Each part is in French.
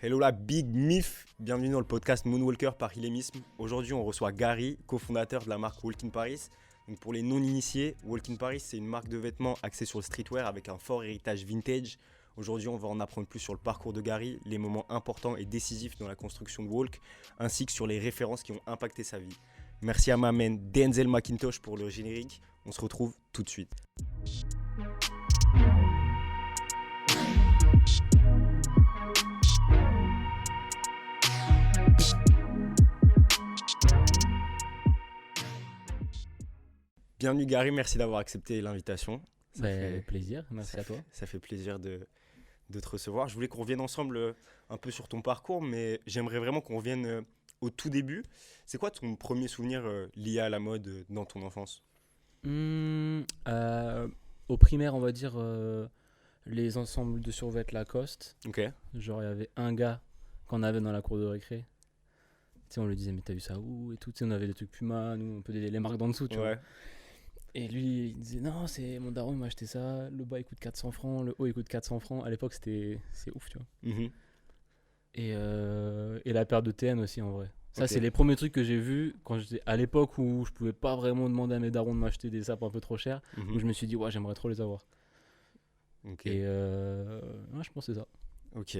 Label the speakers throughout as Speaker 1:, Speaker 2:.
Speaker 1: Hello la Big Mif, bienvenue dans le podcast Moonwalker par Ilemisme. Aujourd'hui on reçoit Gary, cofondateur de la marque Walk in Paris. Donc pour les non-initiés, Walk in Paris c'est une marque de vêtements axée sur le streetwear avec un fort héritage vintage. Aujourd'hui on va en apprendre plus sur le parcours de Gary, les moments importants et décisifs dans la construction de Walk, ainsi que sur les références qui ont impacté sa vie. Merci à ma main Denzel McIntosh pour le générique, on se retrouve tout de suite. Bienvenue Gary, merci d'avoir accepté l'invitation.
Speaker 2: Plaisir, merci à toi.
Speaker 1: Ça fait plaisir de te recevoir. Je voulais qu'on revienne ensemble un peu sur ton parcours, mais j'aimerais vraiment qu'on revienne au tout début. C'est quoi ton premier souvenir lié à la mode dans ton enfance ?
Speaker 2: Au primaire, on va dire les ensembles de survêtements Lacoste.
Speaker 1: Ok.
Speaker 2: Genre, il y avait un gars qu'on avait dans la cour de récré. Tu sais, on lui disait, mais t'as vu ça où et tout. Tu sais, on avait des trucs Puma, nous, un peu les marques d'en dessous, tu vois. Et lui, il disait, non, c'est mon daron, il m'a acheté ça. Le bas, il coûte 400 francs. Le haut, il coûte 400 francs. À l'époque, c'est ouf, tu vois.
Speaker 1: Mm-hmm.
Speaker 2: Et la paire de TN aussi, en vrai. Ça,
Speaker 1: Ok.
Speaker 2: c'est les premiers trucs que j'ai vus quand j'étais à l'époque où je pouvais pas vraiment demander à mes darons de m'acheter des sapes un peu trop chers.
Speaker 1: Mm-hmm.
Speaker 2: Où je me suis dit, ouais, j'aimerais trop les avoir.
Speaker 1: Ok.
Speaker 2: Et ouais, je pense que c'est ça.
Speaker 1: Ok.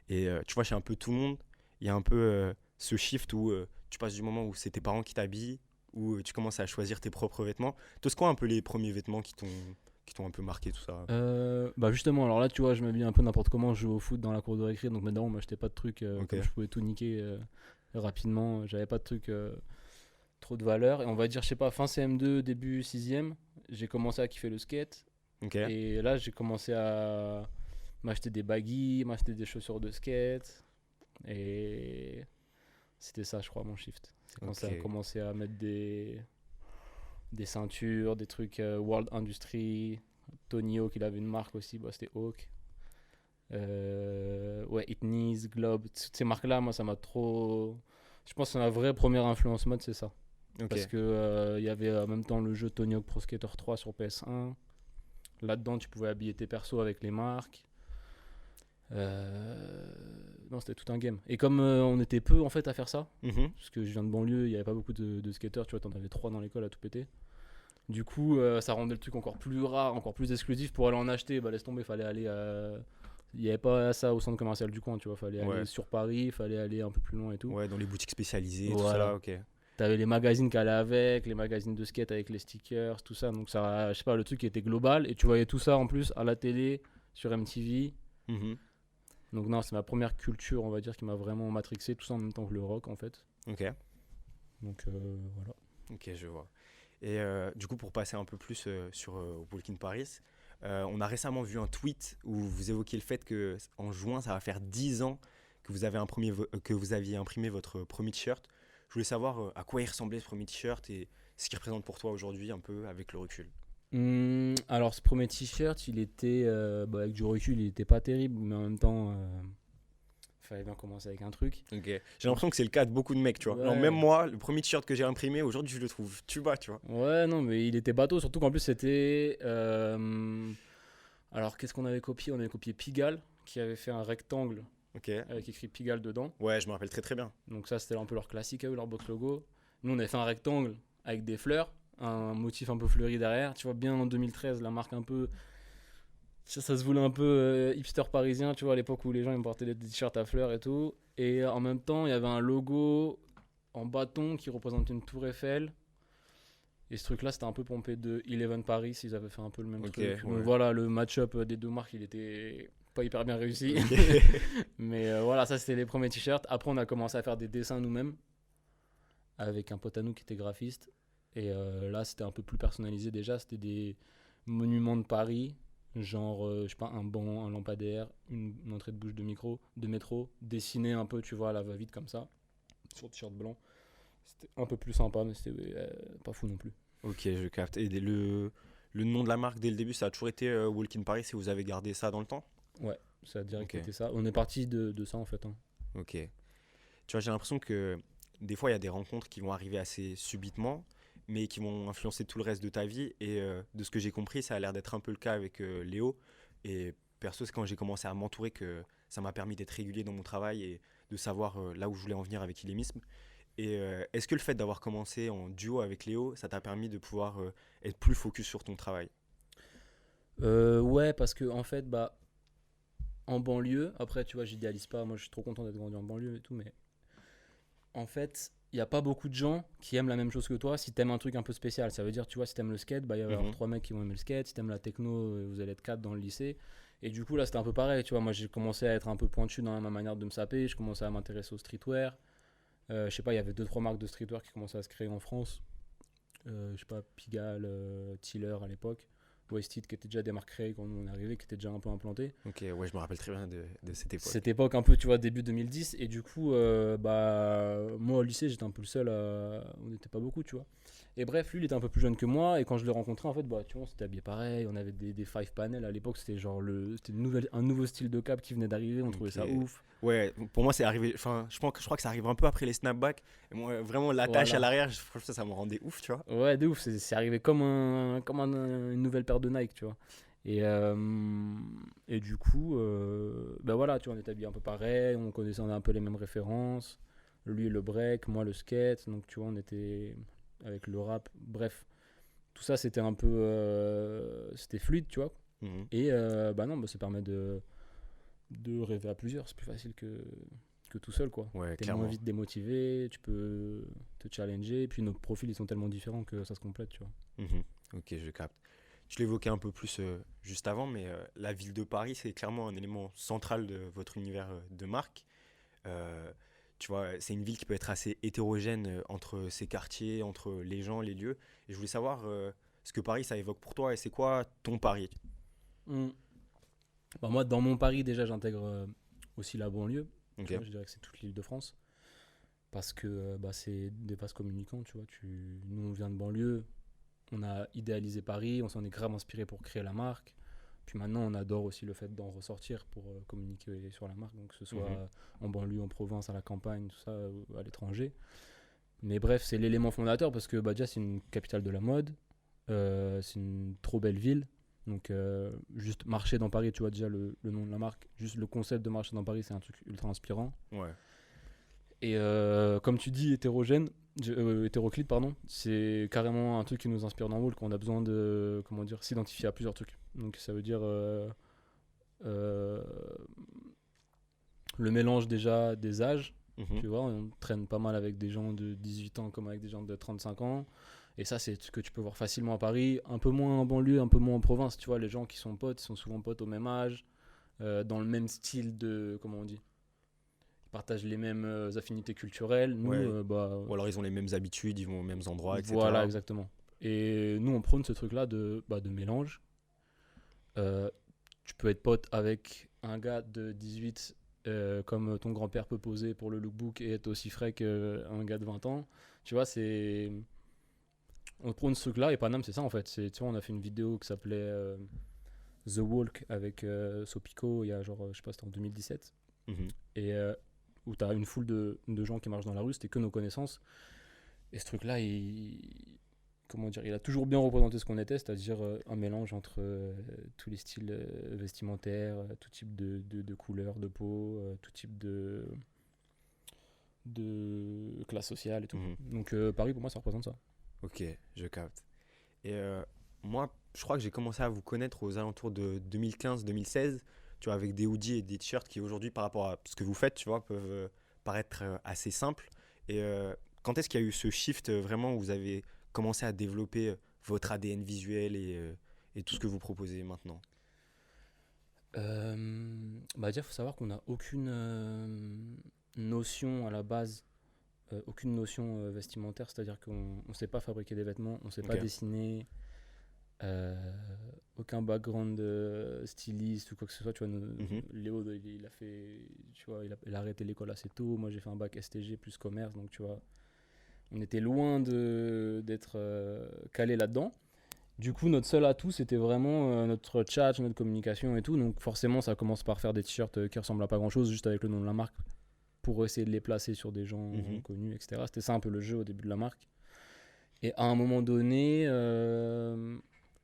Speaker 1: Et tu vois, chez un peu tout le monde, il y a un peu ce shift où tu passes du moment où c'est tes parents qui t'habillent, où tu commences à choisir tes propres vêtements. Toi, c'est quoi un peu les premiers vêtements qui t'ont un peu marqué tout ça ?
Speaker 2: Bah justement, alors là, tu vois, je m'habille un peu n'importe comment. Je joue au foot dans la cour de récré. Donc mes darons m'achetaient pas de trucs
Speaker 1: Ok.
Speaker 2: comme je pouvais tout niquer rapidement. J'avais pas de trucs trop de valeur. Et on va dire, je sais pas, fin CM2, début 6ème, j'ai commencé à kiffer le skate.
Speaker 1: Ok.
Speaker 2: Et là, j'ai commencé à m'acheter des baggies, m'acheter des chaussures de skate. Et c'était ça, je crois, mon shift. C'est quand ça a
Speaker 1: Ok.
Speaker 2: commencé à mettre des ceintures, des trucs World Industry. Tony Hawk, il avait une marque aussi, bah, c'était Hawk. Ouais, Itnies, Globe, toutes ces marques-là, moi, ça m'a trop. Je pense que ma vraie première influence mode, c'est ça.
Speaker 1: Ok.
Speaker 2: Parce que y avait en même temps le jeu Tony Hawk Pro Skater 3 sur PS1. Là-dedans, tu pouvais habiller tes persos avec les marques. Non, c'était tout un game. Et comme on était peu en fait à faire ça,
Speaker 1: Mhm.
Speaker 2: parce que je viens de banlieue, il n'y avait pas beaucoup de skateurs, tu vois, t'en avais 3 dans l'école à tout péter. Du coup, ça rendait le truc encore plus rare, encore plus exclusif. Pour aller en acheter, bah laisse tomber, fallait aller il n'y avait pas ça au centre commercial du coin, tu vois, fallait
Speaker 1: Ouais.
Speaker 2: aller sur Paris, fallait aller un peu plus loin et tout.
Speaker 1: Ouais, dans les boutiques spécialisées, tout
Speaker 2: Voilà.
Speaker 1: ça, ok.
Speaker 2: T'avais les magazines qui allaient avec, les magazines de skate avec les stickers, tout ça. Donc ça, je sais pas, le truc était global et tu voyais tout ça en plus à la télé, sur MTV.
Speaker 1: Mhm.
Speaker 2: Donc non, c'est ma première culture, on va dire, qui m'a vraiment matrixé, tout ça en même temps que le rock en fait.
Speaker 1: Ok.
Speaker 2: Donc voilà.
Speaker 1: Ok, je vois. Et du coup, pour passer un peu plus sur Walk in Paris, on a récemment vu un tweet où vous évoquiez le fait qu'en juin, ça va faire 10 ans que vous aviez imprimé votre premier t-shirt. Je voulais savoir à quoi il ressemblait ce premier t-shirt et ce qu'il représente pour toi aujourd'hui, un peu avec le recul.
Speaker 2: Alors ce premier t-shirt, il était, avec du recul, il était pas terrible, mais en même temps, fallait bien commencer avec un truc.
Speaker 1: Ok. J'ai l'impression que c'est le cas de beaucoup de mecs, tu vois.
Speaker 2: Ouais.
Speaker 1: Alors même moi, le premier t-shirt que j'ai imprimé, aujourd'hui, je le trouve tuba, tu vois.
Speaker 2: Ouais, non, mais il était bateau, surtout qu'en plus c'était... Alors qu'est-ce qu'on avait copié ? On avait copié Pigalle, qui avait fait un rectangle
Speaker 1: Ok.
Speaker 2: avec écrit Pigalle dedans.
Speaker 1: Ouais, je me rappelle très très bien.
Speaker 2: Donc ça, c'était un peu leur classique à eux, leur box logo. Nous, on avait fait un rectangle avec des fleurs, un motif un peu fleuri derrière. Tu vois bien en 2013, la marque un peu... Ça se voulait un peu hipster parisien, tu vois, à l'époque où les gens ils portaient des t-shirts à fleurs et tout. Et en même temps, il y avait un logo en bâton qui représente une tour Eiffel. Et ce truc-là, c'était un peu pompé de Eleven Paris, ils avaient fait un peu le même
Speaker 1: Ok,
Speaker 2: truc.
Speaker 1: ouais.
Speaker 2: Donc voilà, le match-up des deux marques, il était pas hyper bien réussi.
Speaker 1: Ok.
Speaker 2: Mais voilà, ça c'était les premiers t-shirts. Après, on a commencé à faire des dessins nous-mêmes avec un pote à nous qui était graphiste. Et là, c'était un peu plus personnalisé déjà. C'était des monuments de Paris, genre, je sais pas, un banc, un lampadaire, une entrée de bouche de métro, dessiné un peu, tu vois, à la va-vite comme ça, sur t-shirt blanc. C'était un peu plus sympa, mais c'était pas fou non plus.
Speaker 1: Ok, je capte. Et le nom de la marque dès le début, ça a toujours été Walk in Paris et vous avez gardé ça dans le temps ?
Speaker 2: Ouais, ça a direct
Speaker 1: Ok.
Speaker 2: été ça. On est parti de ça en fait. Hein.
Speaker 1: Ok. Tu vois, j'ai l'impression que des fois, il y a des rencontres qui vont arriver assez subitement, mais qui vont influencer tout le reste de ta vie. Et de ce que j'ai compris, ça a l'air d'être un peu le cas avec Léo. Et perso, c'est quand j'ai commencé à m'entourer que ça m'a permis d'être régulier dans mon travail et de savoir là où je voulais en venir avec Ilémisme. Et est-ce que le fait d'avoir commencé en duo avec Léo, ça t'a permis de pouvoir être plus focus sur ton travail?
Speaker 2: Ouais, parce que en fait, bah, en banlieue, après, tu vois, j'idéalise pas. Moi, je suis trop content d'être grandi en banlieue et tout, mais en fait, il n'y a pas beaucoup de gens qui aiment la même chose que toi si t'aimes un truc un peu spécial. Ça veut dire, tu vois, si t'aimes le skate, bah, il va y avoir
Speaker 1: Mhm.
Speaker 2: 3 mecs qui vont aimer le skate. Si t'aimes la techno, vous allez être 4 dans le lycée. Et du coup, là, c'était un peu pareil. Tu vois, moi, j'ai commencé à être un peu pointu dans ma manière de me saper. Je commençais à m'intéresser au streetwear. Je sais pas, il y avait 2-3 marques de streetwear qui commençaient à se créer en France. Je sais pas, Pigalle, Tiller à l'époque. Wasted qui était déjà des marques créées quand on est arrivé, qui étaient déjà un peu implantées.
Speaker 1: Ok, ouais, je me rappelle très bien de cette époque.
Speaker 2: Cette époque un peu, tu vois, début 2010. Et du coup, bah, moi au lycée, j'étais un peu le seul on n'était pas beaucoup, tu vois. Et bref, lui, il était un peu plus jeune que moi. Et quand je l'ai rencontré, en fait, bah, tu vois, on s'était habillé pareil. On avait des five panels. À l'époque, c'était genre un nouveau style de cap qui venait d'arriver. On trouvait
Speaker 1: Ok.
Speaker 2: ça ouf.
Speaker 1: Ouais, pour moi, c'est arrivé. Enfin, je crois que ça arrive un peu après les snapbacks. Et moi, vraiment, l'attache à
Speaker 2: Voilà.
Speaker 1: l'arrière, franchement, ça me rendait ouf, tu vois.
Speaker 2: Ouais, de ouf. C'est arrivé comme, une nouvelle paire de Nike, tu vois. Et, euh, et du coup, bah voilà, tu vois, on était habillés un peu pareil. On a un peu les mêmes références. Lui, le break, moi, le skate. Donc, tu vois, on était avec le rap. Bref, tout ça, c'était un peu. C'était fluide, tu vois.
Speaker 1: Mhm.
Speaker 2: Et bah non, bah, ça permet de rêver à plusieurs. C'est plus facile que tout seul, quoi.
Speaker 1: Ouais,
Speaker 2: T'es moins
Speaker 1: clairement.
Speaker 2: vite démotivé, tu peux te challenger. Et puis nos profils, ils sont tellement différents que ça se complète, tu vois.
Speaker 1: Mhm. Ok, je capte. Je l'évoquais un peu plus juste avant, mais la ville de Paris, c'est clairement un élément central de votre univers de marque. Euh, Tu vois, c'est une ville qui peut être assez hétérogène entre ses quartiers, entre les gens, les lieux. Et je voulais savoir ce que Paris, ça évoque pour toi et c'est quoi ton Paris?
Speaker 2: Mm. Bah, moi, dans mon Paris, déjà, j'intègre aussi la banlieue. Tu
Speaker 1: Ok.
Speaker 2: vois, je dirais que c'est toute l'île de France. Parce que bah, c'est des vases communicants, tu vois. Nous, on vient de banlieue, on a idéalisé Paris, on s'en est grave inspiré pour créer la marque. Puis maintenant, on adore aussi le fait d'en ressortir pour communiquer sur la marque, donc que ce soit
Speaker 1: Mhm.
Speaker 2: en banlieue, en province, à la campagne, tout ça, à l'étranger. Mais bref, c'est l'élément fondateur parce que bah, déjà, c'est une capitale de la mode, c'est une trop belle ville. Donc, juste marcher dans Paris, tu vois déjà le nom de la marque, juste le concept de marcher dans Paris, c'est un truc ultra inspirant.
Speaker 1: Ouais.
Speaker 2: Et comme tu dis, hétéroclite, pardon, c'est carrément un truc qui nous inspire dans Wall, qu'on a besoin de, comment dire, s'identifier à plusieurs trucs. Donc ça veut dire euh, le mélange déjà des âges,
Speaker 1: Mhm.
Speaker 2: tu vois, on traîne pas mal avec des gens de 18 ans comme avec des gens de 35 ans. Et ça, c'est ce que tu peux voir facilement à Paris, un peu moins en banlieue, un peu moins en province. Tu vois, les gens qui sont potes, ils sont souvent potes au même âge, dans le même style de, comment on dit, ils partagent les mêmes affinités culturelles. Nous,
Speaker 1: Ouais.
Speaker 2: bah,
Speaker 1: Ou alors ils ont les mêmes habitudes, ils vont aux mêmes endroits,
Speaker 2: voilà,
Speaker 1: etc.
Speaker 2: exactement. Et nous, on prône ce truc-là de mélange. Euh, Tu peux être pote avec un gars de 18, comme ton grand-père peut poser pour le lookbook et être aussi frais qu'un gars de 20 ans. Tu vois, on prône ce truc-là et Paname, c'est ça en fait. Tu vois, on a fait une vidéo qui s'appelait The Walk avec Sopico il y a genre, je sais pas, c'était en 2017.
Speaker 1: Mhm.
Speaker 2: Et où tu as une foule de gens qui marchent dans la rue, c'était que nos connaissances. Et ce truc-là, comment dire, il a toujours bien représenté ce qu'on était, c'est-à-dire un mélange entre tous les styles vestimentaires, tout type de couleurs de peau, tout type de classe sociale et tout.
Speaker 1: Mhm.
Speaker 2: Donc Paris, pour moi, ça représente ça.
Speaker 1: Ok, je capte. Et moi, je crois que j'ai commencé à vous connaître aux alentours de 2015-2016, tu vois, avec des hoodies et des t-shirts qui aujourd'hui, par rapport à ce que vous faites, tu vois, peuvent paraître assez simples. Et quand est-ce qu'il y a eu ce shift vraiment où vous avez commencé à développer votre ADN visuel et tout ce que vous proposez maintenant?
Speaker 2: Bah déjà, il faut savoir qu'on n'a aucune notion à la base, aucune notion vestimentaire, c'est-à-dire qu'on ne sait pas fabriquer des vêtements, on ne sait
Speaker 1: Ok.
Speaker 2: pas dessiner, Euh, aucun background styliste ou quoi que ce soit. Tu vois,
Speaker 1: Mhm.
Speaker 2: Léo, il a fait, tu vois, il a arrêté l'école assez tôt. Moi, j'ai fait un bac STG plus commerce, donc tu vois, on était loin d'être calé là-dedans. Du coup, notre seul atout, c'était vraiment notre chat, notre communication et tout. Donc, forcément, ça commence par faire des t-shirts qui ressemblent à pas grand-chose, juste avec le nom de la marque, pour essayer de les placer sur des gens
Speaker 1: Mhm.
Speaker 2: connus, etc. C'était ça un peu le jeu au début de la marque. Et à un moment donné,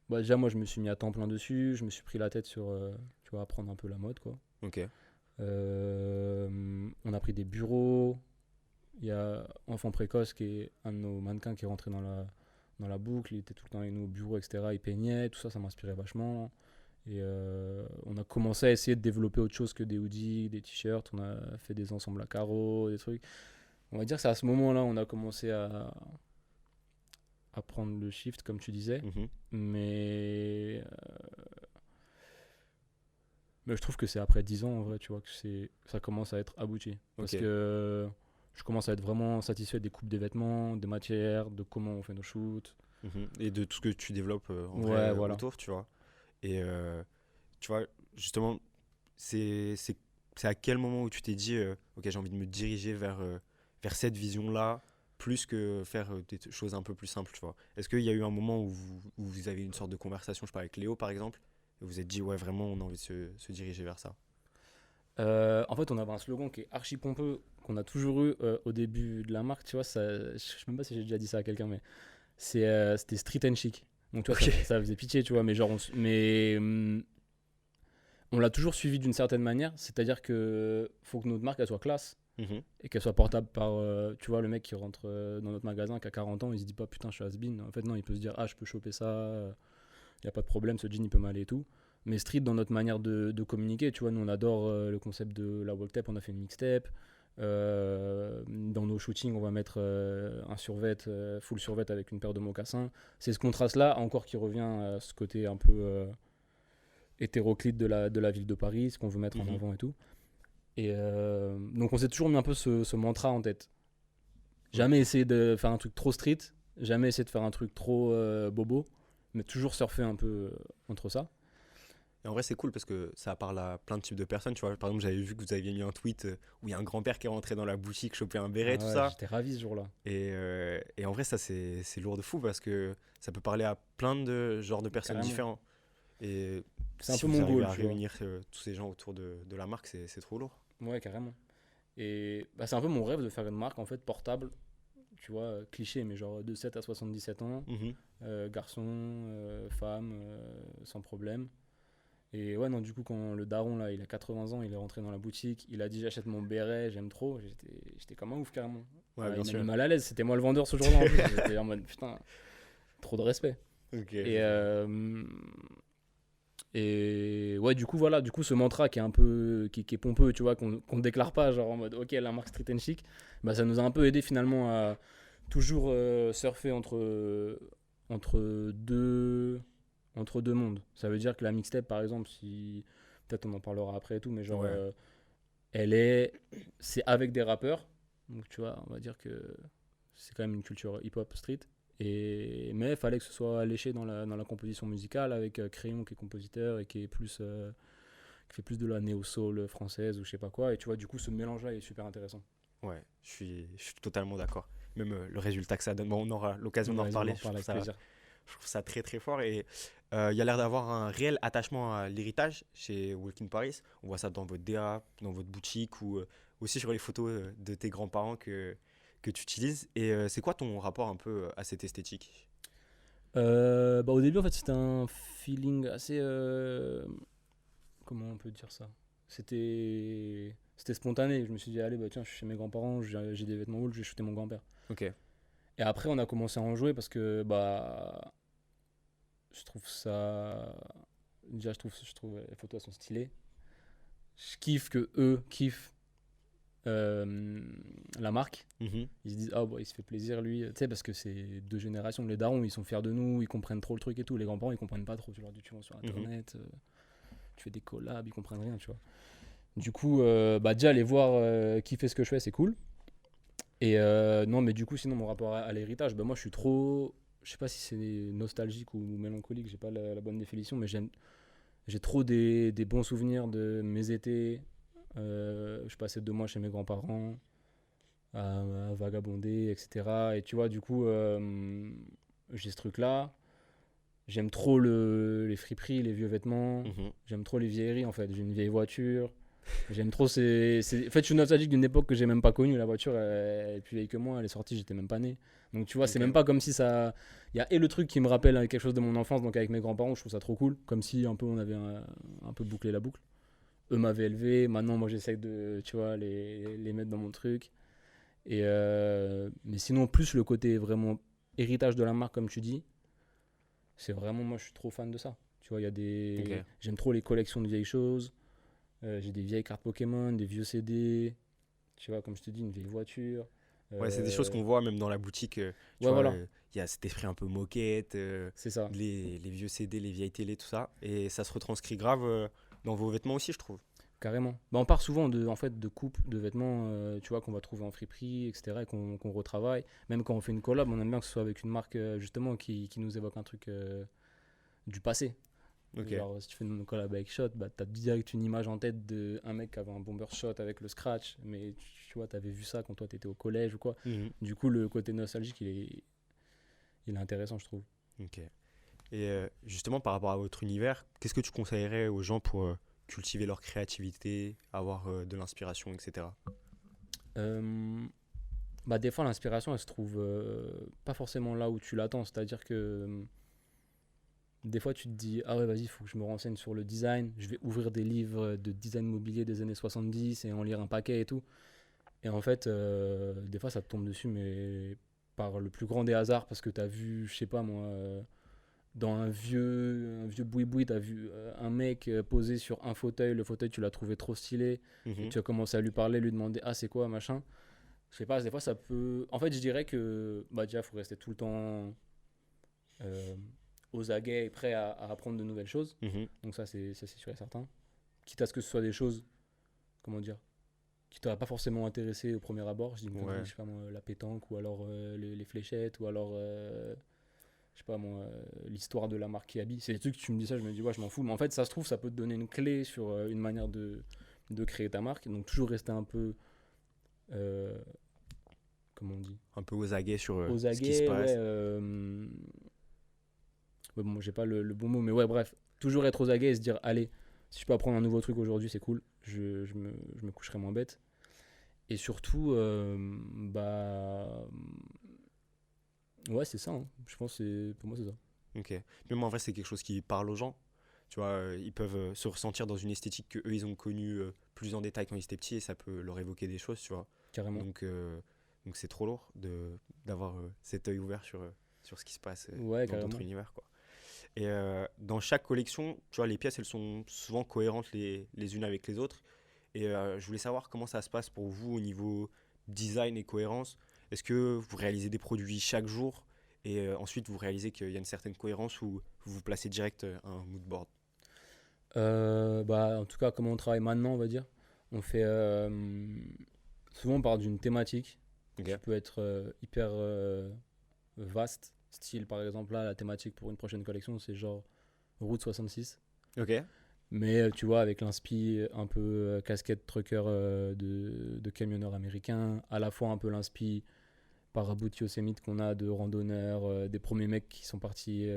Speaker 2: bah déjà moi je me suis mis à temps plein dessus, je me suis pris la tête sur tu vois, apprendre un peu la mode quoi.
Speaker 1: Ok.
Speaker 2: On a pris des bureaux. Il y a Enfant Précoce qui est un de nos mannequins qui est rentré dans la boucle. Il était tout le temps avec nous au bureau, etc. Il peignait, tout ça, ça m'inspirait vachement. Et on a commencé à essayer de développer autre chose que des hoodies, des t-shirts. On a fait des ensembles à carreaux, des trucs. On va dire que c'est à ce moment-là on a commencé à prendre le shift, comme tu disais. Mais je trouve que c'est après 10 ans, en vrai, tu vois, que ça commence à être abouti. Parce que je commence à être vraiment satisfait des coupes des vêtements, des matières, de comment on fait nos shoots.
Speaker 1: Et de tout ce que tu développes
Speaker 2: voilà.
Speaker 1: autour, tu vois. Et tu vois, justement, c'est à quel moment où tu t'es dit, ok, j'ai envie de me diriger vers cette vision-là, plus que faire des choses un peu plus simples, tu vois. Est-ce qu'il y a eu un moment où vous avez eu une sorte de conversation, je sais pas, avec Léo, par exemple, et vous vous êtes dit, ouais, vraiment, on a envie de se diriger vers ça?
Speaker 2: En fait, on avait un slogan qui est archi pompeux, qu'on a toujours eu au début de la marque, tu vois. Je sais même pas si j'ai déjà dit ça à quelqu'un, mais c'était street and chic. Donc, tu vois, ça faisait pitié, tu vois, mais genre, on l'a toujours suivi d'une certaine manière, c'est-à-dire que faut que notre marque elle soit classe et qu'elle soit portable par, tu vois, le mec qui rentre dans notre magasin qui a 40 ans, il se dit pas putain, je suis has-been. En fait, non, il peut se dire, ah, je peux choper ça, y a pas de problème, ce jean il peut m'aller et tout. Mais street dans notre manière de communiquer, tu vois, nous on adore le concept de la walk tape, on a fait une mixtape. Dans nos shootings, on va mettre un survêt, full survêt avec une paire de mocassins. C'est ce contraste-là encore qui revient à ce côté un peu hétéroclite de la ville de Paris, ce qu'on veut mettre en avant et tout. Et donc on s'est toujours mis un peu ce mantra en tête. Jamais essayer de faire un truc trop street, jamais essayer de faire un truc trop bobo, mais toujours surfer un peu entre ça.
Speaker 1: Et en vrai, c'est cool parce que ça parle à plein de types de personnes. Tu vois, par exemple, j'avais vu que vous aviez mis un tweet où il y a un grand-père qui est rentré dans la boutique, choper un béret, tout ça.
Speaker 2: J'étais ravi ce jour-là.
Speaker 1: Et en vrai, ça, c'est lourd de fou parce que ça peut parler à plein de genres de personnes différents. Et
Speaker 2: c'est
Speaker 1: si
Speaker 2: un peu mon goal,
Speaker 1: à réunir tous ces gens autour de la marque, c'est trop lourd.
Speaker 2: Ouais, carrément. Et c'est un peu mon rêve de faire une marque en fait portable, tu vois, cliché, mais genre de 7 à 77 ans, garçon, femme, sans problème. Et ouais, non, du coup, quand le daron, là, il a 80 ans, il est rentré dans la boutique, il a dit j'achète mon béret, j'aime trop, j'étais comme un ouf, carrément.
Speaker 1: Ouais, bien
Speaker 2: il
Speaker 1: sûr.
Speaker 2: m'a mis mal à l'aise, c'était moi le vendeur ce jour-là, en plus. J'étais en mode, putain, trop de respect. Et ouais, du coup, voilà, ce mantra qui est un peu, qui est pompeux, tu vois, qu'on déclare pas, genre en mode, ok, la marque Street and Chic, bah, ça nous a un peu aidé finalement à toujours surfer entre deux mondes. Ça veut dire que la mixtape, par exemple, si peut-être on en parlera après et tout, mais genre c'est avec des rappeurs, donc tu vois, on va dire que c'est quand même une culture hip-hop street. Mais il fallait que ce soit léché dans la composition musicale avec Crayon qui est compositeur et qui fait plus de la néo-soul française ou je sais pas quoi. Et tu vois, du coup, ce mélange-là est super intéressant.
Speaker 1: Ouais, je suis totalement d'accord. Même le résultat que ça donne, bon, on aura l'occasion d'en reparler. Je trouve ça très très fort. Et il y a l'air d'avoir un réel attachement à l'héritage chez Walk in Paris. On voit ça dans votre DA, dans votre boutique ou aussi sur les photos de tes grands-parents que tu utilises. Et c'est quoi ton rapport un peu à cette esthétique?
Speaker 2: Au début, en fait, c'était un feeling assez... comment on peut dire ça? C'était spontané. Je me suis dit, allez, bah, tiens, je suis chez mes grands-parents, j'ai des vêtements hauts, je vais shooter mon grand-père.
Speaker 1: Ok.
Speaker 2: Et après, on a commencé à en jouer parce que je trouve ça... Déjà, je trouve les photos, elles sont stylées. Je kiffe que eux kiffent la marque. Ils se disent ah il se fait plaisir lui, tu sais, parce que c'est deux générations. Les darons ils sont fiers de nous, ils comprennent trop le truc et tout. Les grands-parents ils comprennent pas trop. Tu leur dis tu vas sur internet, tu fais des collabs, ils comprennent rien, tu vois. Du coup déjà les voir kiffer ce que je fais, c'est cool. Et non mais du coup sinon mon rapport à l'héritage, moi je suis trop, je sais pas si c'est nostalgique ou mélancolique, j'ai pas la bonne définition, mais j'ai trop des bons souvenirs de mes étés. Je passais 2 mois chez mes grands-parents à vagabonder, etc. Et tu vois, du coup, j'ai ce truc-là. J'aime trop les friperies, les vieux vêtements. J'aime trop les vieilleries, en fait. J'ai une vieille voiture. J'aime trop En fait, je suis nostalgique d'une époque que j'ai même pas connue. La voiture, elle est plus vieille que moi. Elle est sortie, j'étais même pas né. Donc, tu vois, c'est même pas comme si ça... Il y a le truc qui me rappelle quelque chose de mon enfance, donc avec mes grands-parents, je trouve ça trop cool. Comme si un peu on avait un peu bouclé la boucle. eux m'avaient élevé, maintenant moi j'essaie de, tu vois, les mettre dans mon truc. Mais sinon, plus le côté vraiment héritage de la marque, comme tu dis, c'est vraiment, moi je suis trop fan de ça. Tu vois,
Speaker 1: Ok.
Speaker 2: j'aime trop les collections de vieilles choses. J'ai des vieilles cartes Pokémon, des vieux CD, tu vois, comme je te dis, une vieille voiture.
Speaker 1: Ouais, c'est des choses
Speaker 2: Euh,
Speaker 1: qu'on voit même dans la boutique. Tu
Speaker 2: Ouais,
Speaker 1: vois,
Speaker 2: voilà,
Speaker 1: il y a cet esprit un peu moquette,
Speaker 2: c'est ça,
Speaker 1: les vieux CD, les vieilles télé, tout ça. Et ça se retranscrit grave dans vos vêtements aussi, je trouve.
Speaker 2: carrément. Bah, on part souvent en fait, de coupes de vêtements, tu vois, qu'on va trouver en friperie, etc., et qu'on retravaille. Même quand on fait une collab, on aime bien que ce soit avec une marque, justement, qui nous évoque un truc du passé.
Speaker 1: Ok.
Speaker 2: Genre, si tu fais une collab avec Shot, bah, t'as direct une image en tête d'un mec qui avait un bomber shot avec le scratch, mais tu vois, t'avais vu ça quand toi t'étais au collège ou quoi.
Speaker 1: Mhm.
Speaker 2: Du coup, le côté nostalgique, il est intéressant, je trouve.
Speaker 1: Ok. Et justement, par rapport à votre univers, qu'est-ce que tu conseillerais aux gens pour cultiver leur créativité, avoir de l'inspiration, etc.
Speaker 2: Euh, Bah, des fois, l'inspiration, elle se trouve pas forcément là où tu l'attends. C'est-à-dire que des fois, tu te dis, ah ouais, vas-y, il faut que je me renseigne sur le design. Je vais ouvrir des livres de design mobilier des années 70 et en lire un paquet et tout. Et en fait, des fois, ça te tombe dessus, mais par le plus grand des hasards, parce que tu as vu, je sais pas moi, dans un vieux boui-boui, tu as vu un mec posé sur un fauteuil. Le fauteuil, tu l'as trouvé trop stylé. Et
Speaker 1: Mhm.
Speaker 2: tu as commencé à lui parler, lui demander, ah, c'est quoi, machin. Je sais pas, des fois, ça peut. En fait, je dirais que, bah, déjà, il faut rester tout le temps euh, aux aguets et prêt à apprendre de nouvelles choses.
Speaker 1: Mhm.
Speaker 2: Donc, ça, c'est sûr et certain. Quitte à ce que ce soit des choses, comment dire, qui t'auraient pas forcément intéressé au premier abord. Je dis une connerie,
Speaker 1: Ouais.
Speaker 2: je sais pas moi, la pétanque ou alors les fléchettes ou alors, je sais pas moi, l'histoire de la marque Kiabi. C'est des trucs que tu me dis ça, je me dis, ouais, je m'en fous. Mais en fait, ça se trouve, ça peut te donner une clé sur une manière de créer ta marque. Donc, toujours rester un peu, euh, comment on dit,
Speaker 1: Un peu aux aguets sur
Speaker 2: aux
Speaker 1: ce qui se
Speaker 2: aguets, ouais.
Speaker 1: passe.
Speaker 2: Ouais, bon, j'ai pas le bon mot, mais ouais, bref. Toujours être aux aguets et se dire, allez, si je peux apprendre un nouveau truc aujourd'hui, c'est cool. Je me coucherai moins bête. Et surtout, bah. Ouais, c'est ça, hein. Je pense que pour moi, c'est ça.
Speaker 1: Ok. Même en vrai, c'est quelque chose qui parle aux gens. Tu vois, ils peuvent se ressentir dans une esthétique que eux ils ont connue plus en détail quand ils étaient petits et ça peut leur évoquer des choses, tu vois.
Speaker 2: Carrément.
Speaker 1: Donc, donc c'est trop lourd d'avoir cet œil ouvert sur ce qui se passe
Speaker 2: Ouais,
Speaker 1: dans d'autres
Speaker 2: carrément.
Speaker 1: univers, quoi. Et dans chaque collection, tu vois, les pièces elles sont souvent cohérentes les unes avec les autres. Et je voulais savoir comment ça se passe pour vous au niveau design et cohérence. Est-ce que vous réalisez des produits chaque jour et ensuite vous réalisez qu'il y a une certaine cohérence ou vous vous placez direct un mood board?
Speaker 2: Bah, en tout cas, comment on travaille maintenant, on va dire. On fait. Souvent, on part d'une thématique
Speaker 1: Ok.
Speaker 2: qui peut être hyper vaste. Style, par exemple, là, la thématique pour une prochaine collection, c'est genre Route 66.
Speaker 1: Ok.
Speaker 2: Mais tu vois, avec l'inspi un peu casquette trucker de camionneurs américains, à la fois un peu l'inspi parabout Yosemite qu'on a de randonneurs, des premiers mecs qui sont partis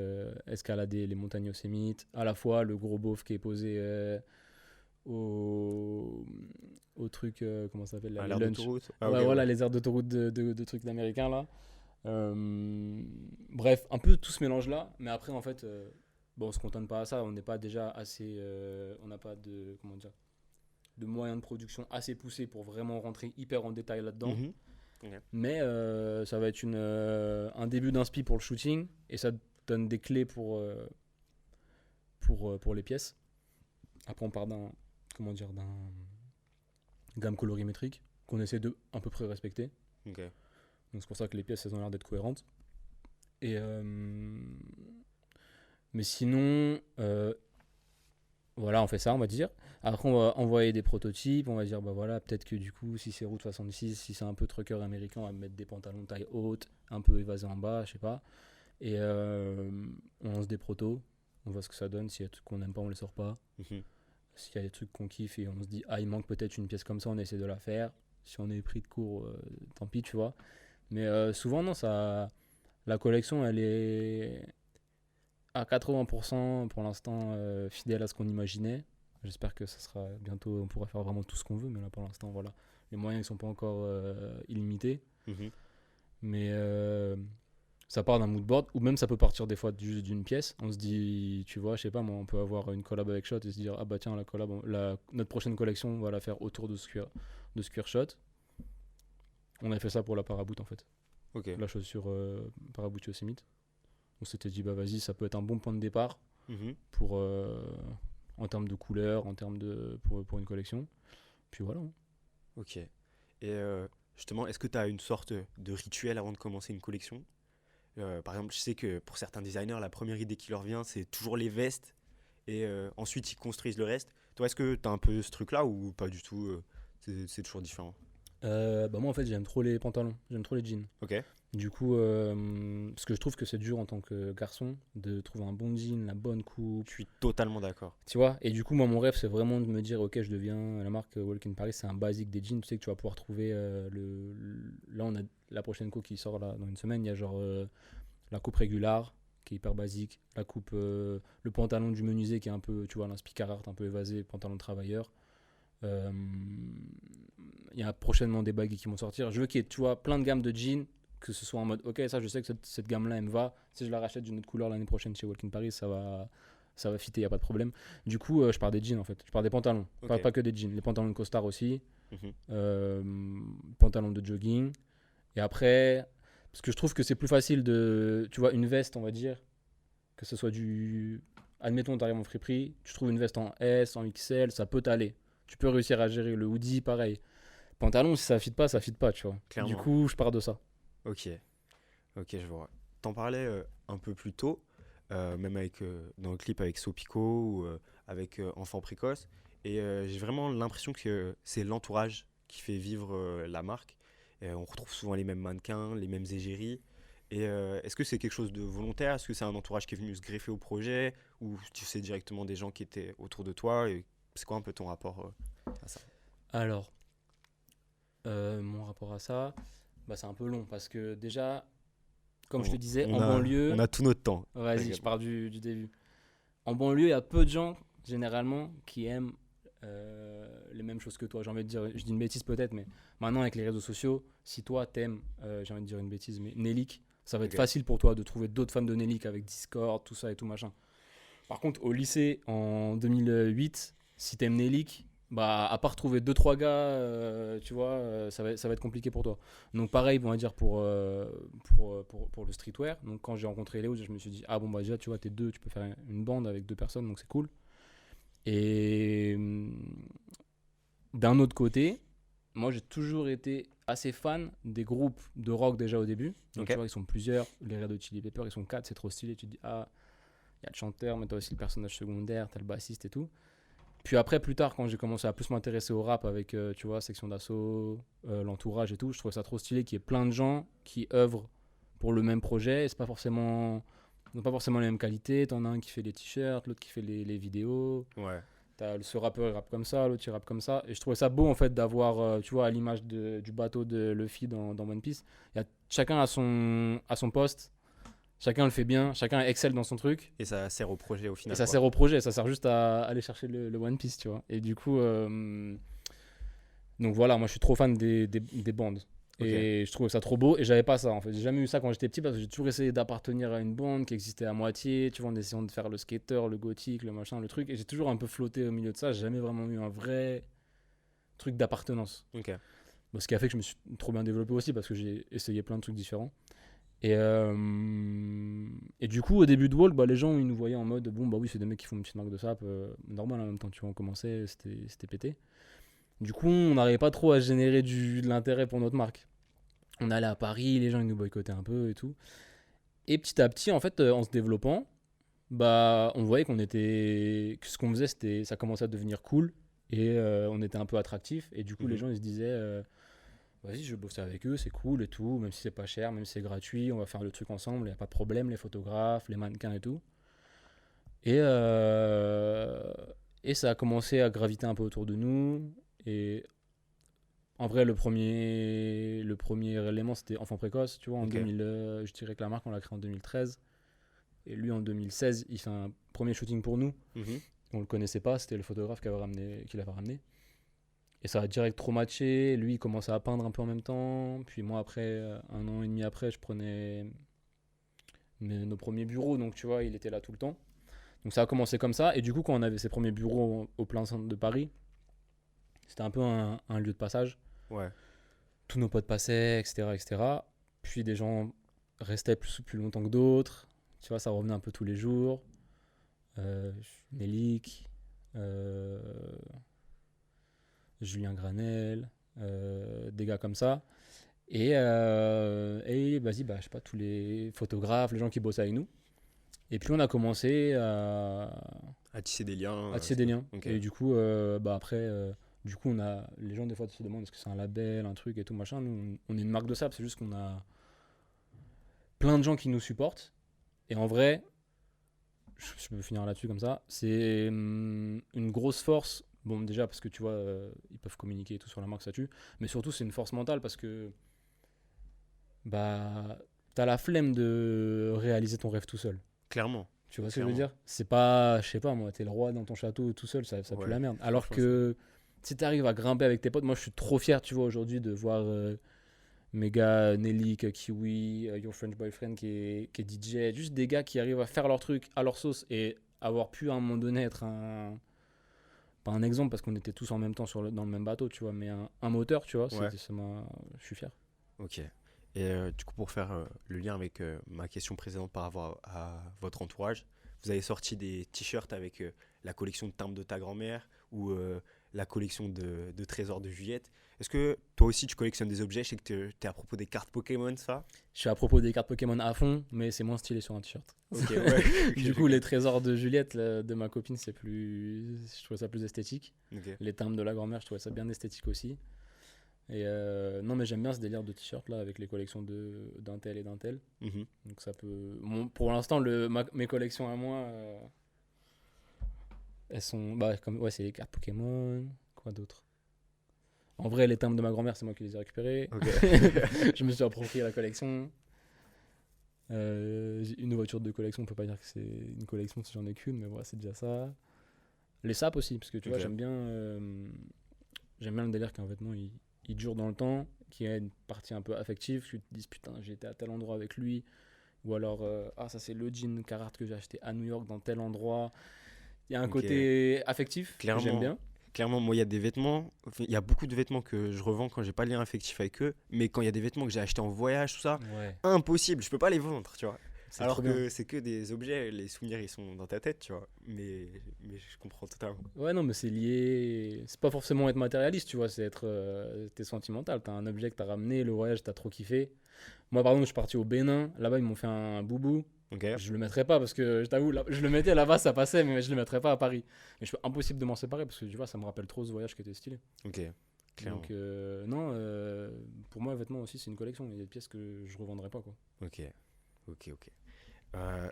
Speaker 2: escalader les montagnes Yosemite, à la fois le gros beauf qui est posé au, au truc, comment ça s'appelle là,
Speaker 1: À
Speaker 2: les
Speaker 1: l'air
Speaker 2: lunch.
Speaker 1: d'autoroute. Ah ok,
Speaker 2: Ouais,
Speaker 1: ouais.
Speaker 2: voilà, les aires d'autoroute de trucs d'américains là. Bref, un peu tout ce mélange là, mais après en fait, bon, on se contente pas à ça, on n'est pas déjà assez. On n'a pas de. Comment dire, de moyens de production assez poussés pour vraiment rentrer hyper en détail là-dedans.
Speaker 1: Mhm. Ok.
Speaker 2: Mais ça va être un début d'inspi pour le shooting et ça donne des clés pour les pièces. Après, on part d'un gamme colorimétrique qu'on essaie de à peu près respecter.
Speaker 1: Ok.
Speaker 2: Donc c'est pour ça que les pièces elles ont l'air d'être cohérentes. Et mais sinon, voilà, on fait ça, on va dire. Après, on va envoyer des prototypes. On va dire, bah voilà, peut-être que du coup, si c'est Route 66, si c'est un peu trucker américain, on va mettre des pantalons taille haute, un peu évasés en bas, je sais pas. Et on lance des protos. On voit ce que ça donne. S'il y a des trucs qu'on n'aime pas, on les sort pas.
Speaker 1: Mhm.
Speaker 2: S'il y a des trucs qu'on kiffe et on se dit, ah, il manque peut-être une pièce comme ça, on essaie de la faire. Si on est pris de court, tant pis, tu vois. Mais souvent, non, la collection, elle est à 80% pour l'instant fidèle à ce qu'on imaginait. J'espère que ça sera bientôt, on pourra faire vraiment tout ce qu'on veut, mais là pour l'instant, voilà. Les moyens ne sont pas encore illimités.
Speaker 1: Mhm.
Speaker 2: Mais ça part d'un mood board, ou même ça peut partir des fois juste d'une pièce. On se dit, tu vois, je sais pas, moi, on peut avoir une collab avec Shot et se dire, ah bah tiens, notre prochaine collection, on va la faire autour de Square Shot. On avait fait ça pour la Paraboot en fait.
Speaker 1: Ok.
Speaker 2: La chaussure Paraboot Yosemite. On s'était dit, bah vas-y, ça peut être un bon point de départ
Speaker 1: Mhm.
Speaker 2: pour, en termes de couleurs, en termes pour une collection. Puis voilà.
Speaker 1: Ok. Et justement, est-ce que tu as une sorte de rituel avant de commencer une collection? Par exemple, je sais que pour certains designers, la première idée qui leur vient, c'est toujours les vestes. Et ensuite, ils construisent le reste. Toi, est-ce que tu as un peu ce truc-là ou pas du tout? C'est toujours différent.
Speaker 2: Bah moi en fait j'aime trop les pantalons, j'aime trop les jeans.
Speaker 1: Ok.
Speaker 2: Du coup, parce que je trouve que c'est dur en tant que garçon de trouver un bon jean, la bonne coupe,
Speaker 1: Je suis totalement d'accord.
Speaker 2: tu vois. Et du coup, moi mon rêve c'est vraiment de me dire, ok, je deviens la marque Walk in Paris, c'est un basique des jeans. Tu sais que tu vas pouvoir trouver là on a la prochaine coupe qui sort là dans une semaine, il y a genre la coupe régulière qui est hyper basique, la coupe, le pantalon du menuisier qui est un peu, tu vois, l'inspi Carhartt un peu évasé, pantalon de travailleur. Euh, Il y a prochainement des bagues qui vont sortir. Je veux qu'il y ait, tu vois, plein de gammes de jeans, que ce soit en mode, ok, ça je sais que cette gamme-là, elle me va. Si je la rachète d'une autre couleur l'année prochaine chez Walk in Paris, ça va fitter, il n'y a pas de problème. Du coup, je pars des jeans en fait. Je pars des pantalons,
Speaker 1: Ok.
Speaker 2: pas que des jeans. Les pantalons de costard aussi,
Speaker 1: Mhm.
Speaker 2: euh, pantalons de jogging. Et après, parce que je trouve que c'est plus facile de, tu vois, une veste, on va dire, que ce soit du. Admettons, tu arrives en friperie, tu trouves une veste en S, en XL, ça peut t'aller. Tu peux réussir à gérer le hoodie, pareil. Pantalon, si ça fit pas, tu vois. Du
Speaker 1: Clairement.
Speaker 2: coup, je pars de ça.
Speaker 1: Ok. Ok, je vois. T'en parlais un peu plus tôt, même dans le clip avec Sopico ou avec Enfant Précoce. Et j'ai vraiment l'impression que c'est l'entourage qui fait vivre la marque. On retrouve souvent les mêmes mannequins, les mêmes égéries. Et est-ce que c'est quelque chose de volontaire? Est-ce que c'est un entourage qui est venu se greffer au projet? Ou tu sais directement des gens qui étaient autour de toi? Et c'est quoi un peu ton rapport à ça?
Speaker 2: Alors, mon rapport à ça, bah, c'est un peu long parce que déjà, comme je te disais, en
Speaker 1: On
Speaker 2: banlieue,
Speaker 1: a tout notre temps.
Speaker 2: vas-y, je
Speaker 1: T'inquiète.
Speaker 2: pars du début. En banlieue, il y a peu de gens, généralement, qui aiment les mêmes choses que toi. J'ai envie de dire, je dis une bêtise peut-être, mais maintenant avec les réseaux sociaux, si toi t'aimes, j'ai envie de dire une bêtise, mais Nelik, ça va être
Speaker 1: Ok.
Speaker 2: facile pour toi de trouver d'autres fans de Nelik avec Discord, tout ça et tout machin. Par contre, au lycée, en 2008, si t'aimes Nelik, bah, à part trouver deux trois gars, tu vois, ça va être compliqué pour toi. Donc pareil, on va dire pour le streetwear. Donc quand j'ai rencontré Léo, je me suis dit, ah bon, bah déjà, tu vois, t'es deux, tu peux faire une bande avec deux personnes, donc c'est cool. Et d'un autre côté, moi j'ai toujours été assez fan des groupes de rock déjà au début. Donc
Speaker 1: Ok.
Speaker 2: tu vois, ils sont plusieurs. Les Red Hot Chili Peppers, ils sont quatre, c'est trop stylé. Tu te dis, ah, il y a le chanteur, mais t'as aussi le personnage secondaire, t'as le bassiste et tout. Puis après, plus tard, quand j'ai commencé à plus m'intéresser au rap avec, tu vois, Section d'Assaut, l'entourage et tout, je trouvais ça trop stylé qu'il y ait plein de gens qui œuvrent pour le même projet. Et c'est pas forcément, ils n'ont pas forcément les mêmes qualités. T'en as un qui fait les t-shirts, l'autre qui fait les vidéos.
Speaker 1: Ouais.
Speaker 2: T'as ce rappeur, il rappe comme ça, l'autre il rappe comme ça. Et je trouvais ça beau en fait d'avoir, tu vois, à l'image du bateau de Luffy dans One Piece. Chacun a son poste, chacun le fait bien, chacun excelle dans son truc.
Speaker 1: Et ça sert au projet au
Speaker 2: Et
Speaker 1: final,
Speaker 2: ça
Speaker 1: quoi.
Speaker 2: sert au projet, ça sert juste à aller chercher le One Piece, tu vois. Et du coup, donc voilà, moi je suis trop fan des bandes.
Speaker 1: Ok.
Speaker 2: Et je trouvais ça trop beau et j'avais pas ça en fait. J'ai jamais eu ça quand j'étais petit parce que j'ai toujours essayé d'appartenir à une bande qui existait à moitié, tu vois, en essayant de faire le skater, le gothique, le machin, le truc. Et j'ai toujours un peu flotté au milieu de ça. J'ai jamais vraiment eu un vrai truc d'appartenance.
Speaker 1: Ok.
Speaker 2: Bon, ce qui a fait que je me suis trop bien développé aussi parce que j'ai essayé plein de trucs différents. Et du coup, au début de Walk, bah, les gens ils nous voyaient en mode bon, bah oui, c'est des mecs qui font une petite marque de sap, normal en même temps, tu vois, on commençait, c'était pété. Du coup, on n'arrivait pas trop à générer de l'intérêt pour notre marque. On allait à Paris, les gens ils nous boycottaient un peu et tout. Et petit à petit, en fait, en se développant, bah, on voyait que ce qu'on faisait, ça commençait à devenir cool et on était un peu attractif. Et du coup, les
Speaker 1: Mhm.
Speaker 2: gens ils se disaient vas-y, je vais bosser avec eux, c'est cool et tout, même si c'est pas cher, même si c'est gratuit, on va faire le truc ensemble, il n'y a pas de problème, les photographes, les mannequins et tout. Et, euh, et ça a commencé à graviter un peu autour de nous. Et en vrai, le premier élément, c'était Enfant Précoce. Tu vois, en
Speaker 1: Ok.
Speaker 2: 2000, je dirais que la marque, on l'a créée en 2013. Et lui, en 2016, il fait un premier shooting pour nous.
Speaker 1: Mhm.
Speaker 2: On le connaissait pas, c'était le photographe qui l'avait ramené. Et ça a direct trop matché. Lui, il commençait à peindre un peu en même temps. Puis moi, après, un an et demi après, je prenais nos premiers bureaux, donc tu vois, il était là tout le temps. Donc ça a commencé comme ça, et du coup, quand on avait ces premiers bureaux au plein centre de Paris, c'était un peu un lieu de passage.
Speaker 1: Ouais.
Speaker 2: Tous nos potes passaient, etc., etc. Puis des gens restaient plus longtemps que d'autres. Tu vois, ça revenait un peu tous les jours. Nelik, euh, Julien Granel, des gars comme ça. Et vas-y, bah, je sais pas, tous les photographes, les gens qui bossaient avec nous. Et puis on a commencé
Speaker 1: À tisser des liens.
Speaker 2: à tisser des liens.
Speaker 1: Ok.
Speaker 2: Et du coup, bah après, du coup, les gens des fois se demandent est-ce que c'est un label, un truc et tout machin. Nous, on est une marque de sable, c'est juste qu'on a plein de gens qui nous supportent. Et en vrai, je peux finir là-dessus comme ça, c'est une grosse force. Bon, déjà parce que tu vois, ils peuvent communiquer et tout sur la marque, ça tue. Mais surtout, c'est une force mentale parce que bah, t'as la flemme de réaliser ton rêve tout seul.
Speaker 1: Clairement.
Speaker 2: Tu vois ce que je veux
Speaker 1: Clairement.
Speaker 2: dire? C'est pas, je sais pas moi, t'es le roi dans ton château tout seul, ça pue
Speaker 1: Ouais.
Speaker 2: la merde. Alors
Speaker 1: Franchement,
Speaker 2: que si t'arrives à grimper avec tes potes, moi je suis trop fier, tu vois, aujourd'hui de voir mes gars, Nelly, Kiwi, Your French Boyfriend qui est DJ, juste des gars qui arrivent à faire leur truc à leur sauce et avoir pu à un moment donné être pas un exemple parce qu'on était tous en même temps dans le même bateau, tu vois, mais un moteur, tu vois,
Speaker 1: Ouais.
Speaker 2: je suis fier.
Speaker 1: Ok. Et du coup, pour faire le lien avec ma question précédente par rapport à votre entourage, vous avez sorti des t-shirts avec la collection de timbres de ta grand-mère ou la collection de trésors de Juliette. Est-ce que toi aussi tu collectionnes des objets? Je sais que tu es à propos des cartes Pokémon, ça?
Speaker 2: Je suis à propos des cartes Pokémon à fond, mais c'est moins stylé sur un t-shirt.
Speaker 1: Ok, ouais.
Speaker 2: Du coup, les trésors de Juliette, de ma copine, je trouvais ça plus esthétique.
Speaker 1: Ok.
Speaker 2: Les timbres de la grand-mère, je trouvais ça bien esthétique aussi. Et non, mais j'aime bien ce délire de t-shirt là avec les collections d'un tel et d'un tel.
Speaker 1: Mhm.
Speaker 2: Donc ça peut. Pour l'instant, mes collections à moi, elles sont. Bah, ouais, c'est les cartes Pokémon. Quoi d'autre? En vrai, les timbres de ma grand-mère, c'est moi qui les ai récupérés.
Speaker 1: Ok.
Speaker 2: Je me suis approprié la collection. J'ai une voiture de collection, on peut pas dire que c'est une collection si j'en ai qu'une, mais voilà, c'est déjà ça. Les sapes aussi, parce que tu vois,
Speaker 1: Ok.
Speaker 2: j'aime bien le délire qu'un vêtement il dure dans le temps, qu'il y a une partie un peu affective. Tu te dis putain, j'étais à tel endroit avec lui, ou alors ça c'est le jean Carhartt que j'ai acheté à New York dans tel endroit. Il y a un
Speaker 1: Ok.
Speaker 2: côté affectif que j'aime
Speaker 1: Clairement,
Speaker 2: bien.
Speaker 1: clairement, moi, il y a des vêtements, enfin, il y a beaucoup de vêtements que je revends quand j'ai pas de lien affectif avec eux, mais quand il y a des vêtements que j'ai achetés en voyage, tout ça,
Speaker 2: Ouais,
Speaker 1: impossible, je peux pas les vendre, tu vois.
Speaker 2: c'est
Speaker 1: Alors
Speaker 2: trop bien.
Speaker 1: que c'est que des objets, les souvenirs ils sont dans ta tête, tu vois. Mais je comprends totalement.
Speaker 2: Ouais, non, mais c'est lié. C'est pas forcément être matérialiste, tu vois, c'est être. T'es sentimental. T'as un objet que t'as ramené, le voyage, t'as trop kiffé. Moi, par exemple, je suis parti au Bénin. Là-bas, ils m'ont fait un boubou.
Speaker 1: Ok,
Speaker 2: Je le mettrais pas parce que je t'avoue, je le mettais là-bas, ça passait, mais je le mettrais pas à Paris. Mais je suis impossible de m'en séparer parce que tu vois, ça me rappelle trop ce voyage qui était stylé.
Speaker 1: ok, clairement.
Speaker 2: Donc, non, pour moi, vêtements aussi, c'est une collection. Il y a des pièces que je revendrai pas, quoi.
Speaker 1: Ok, ok.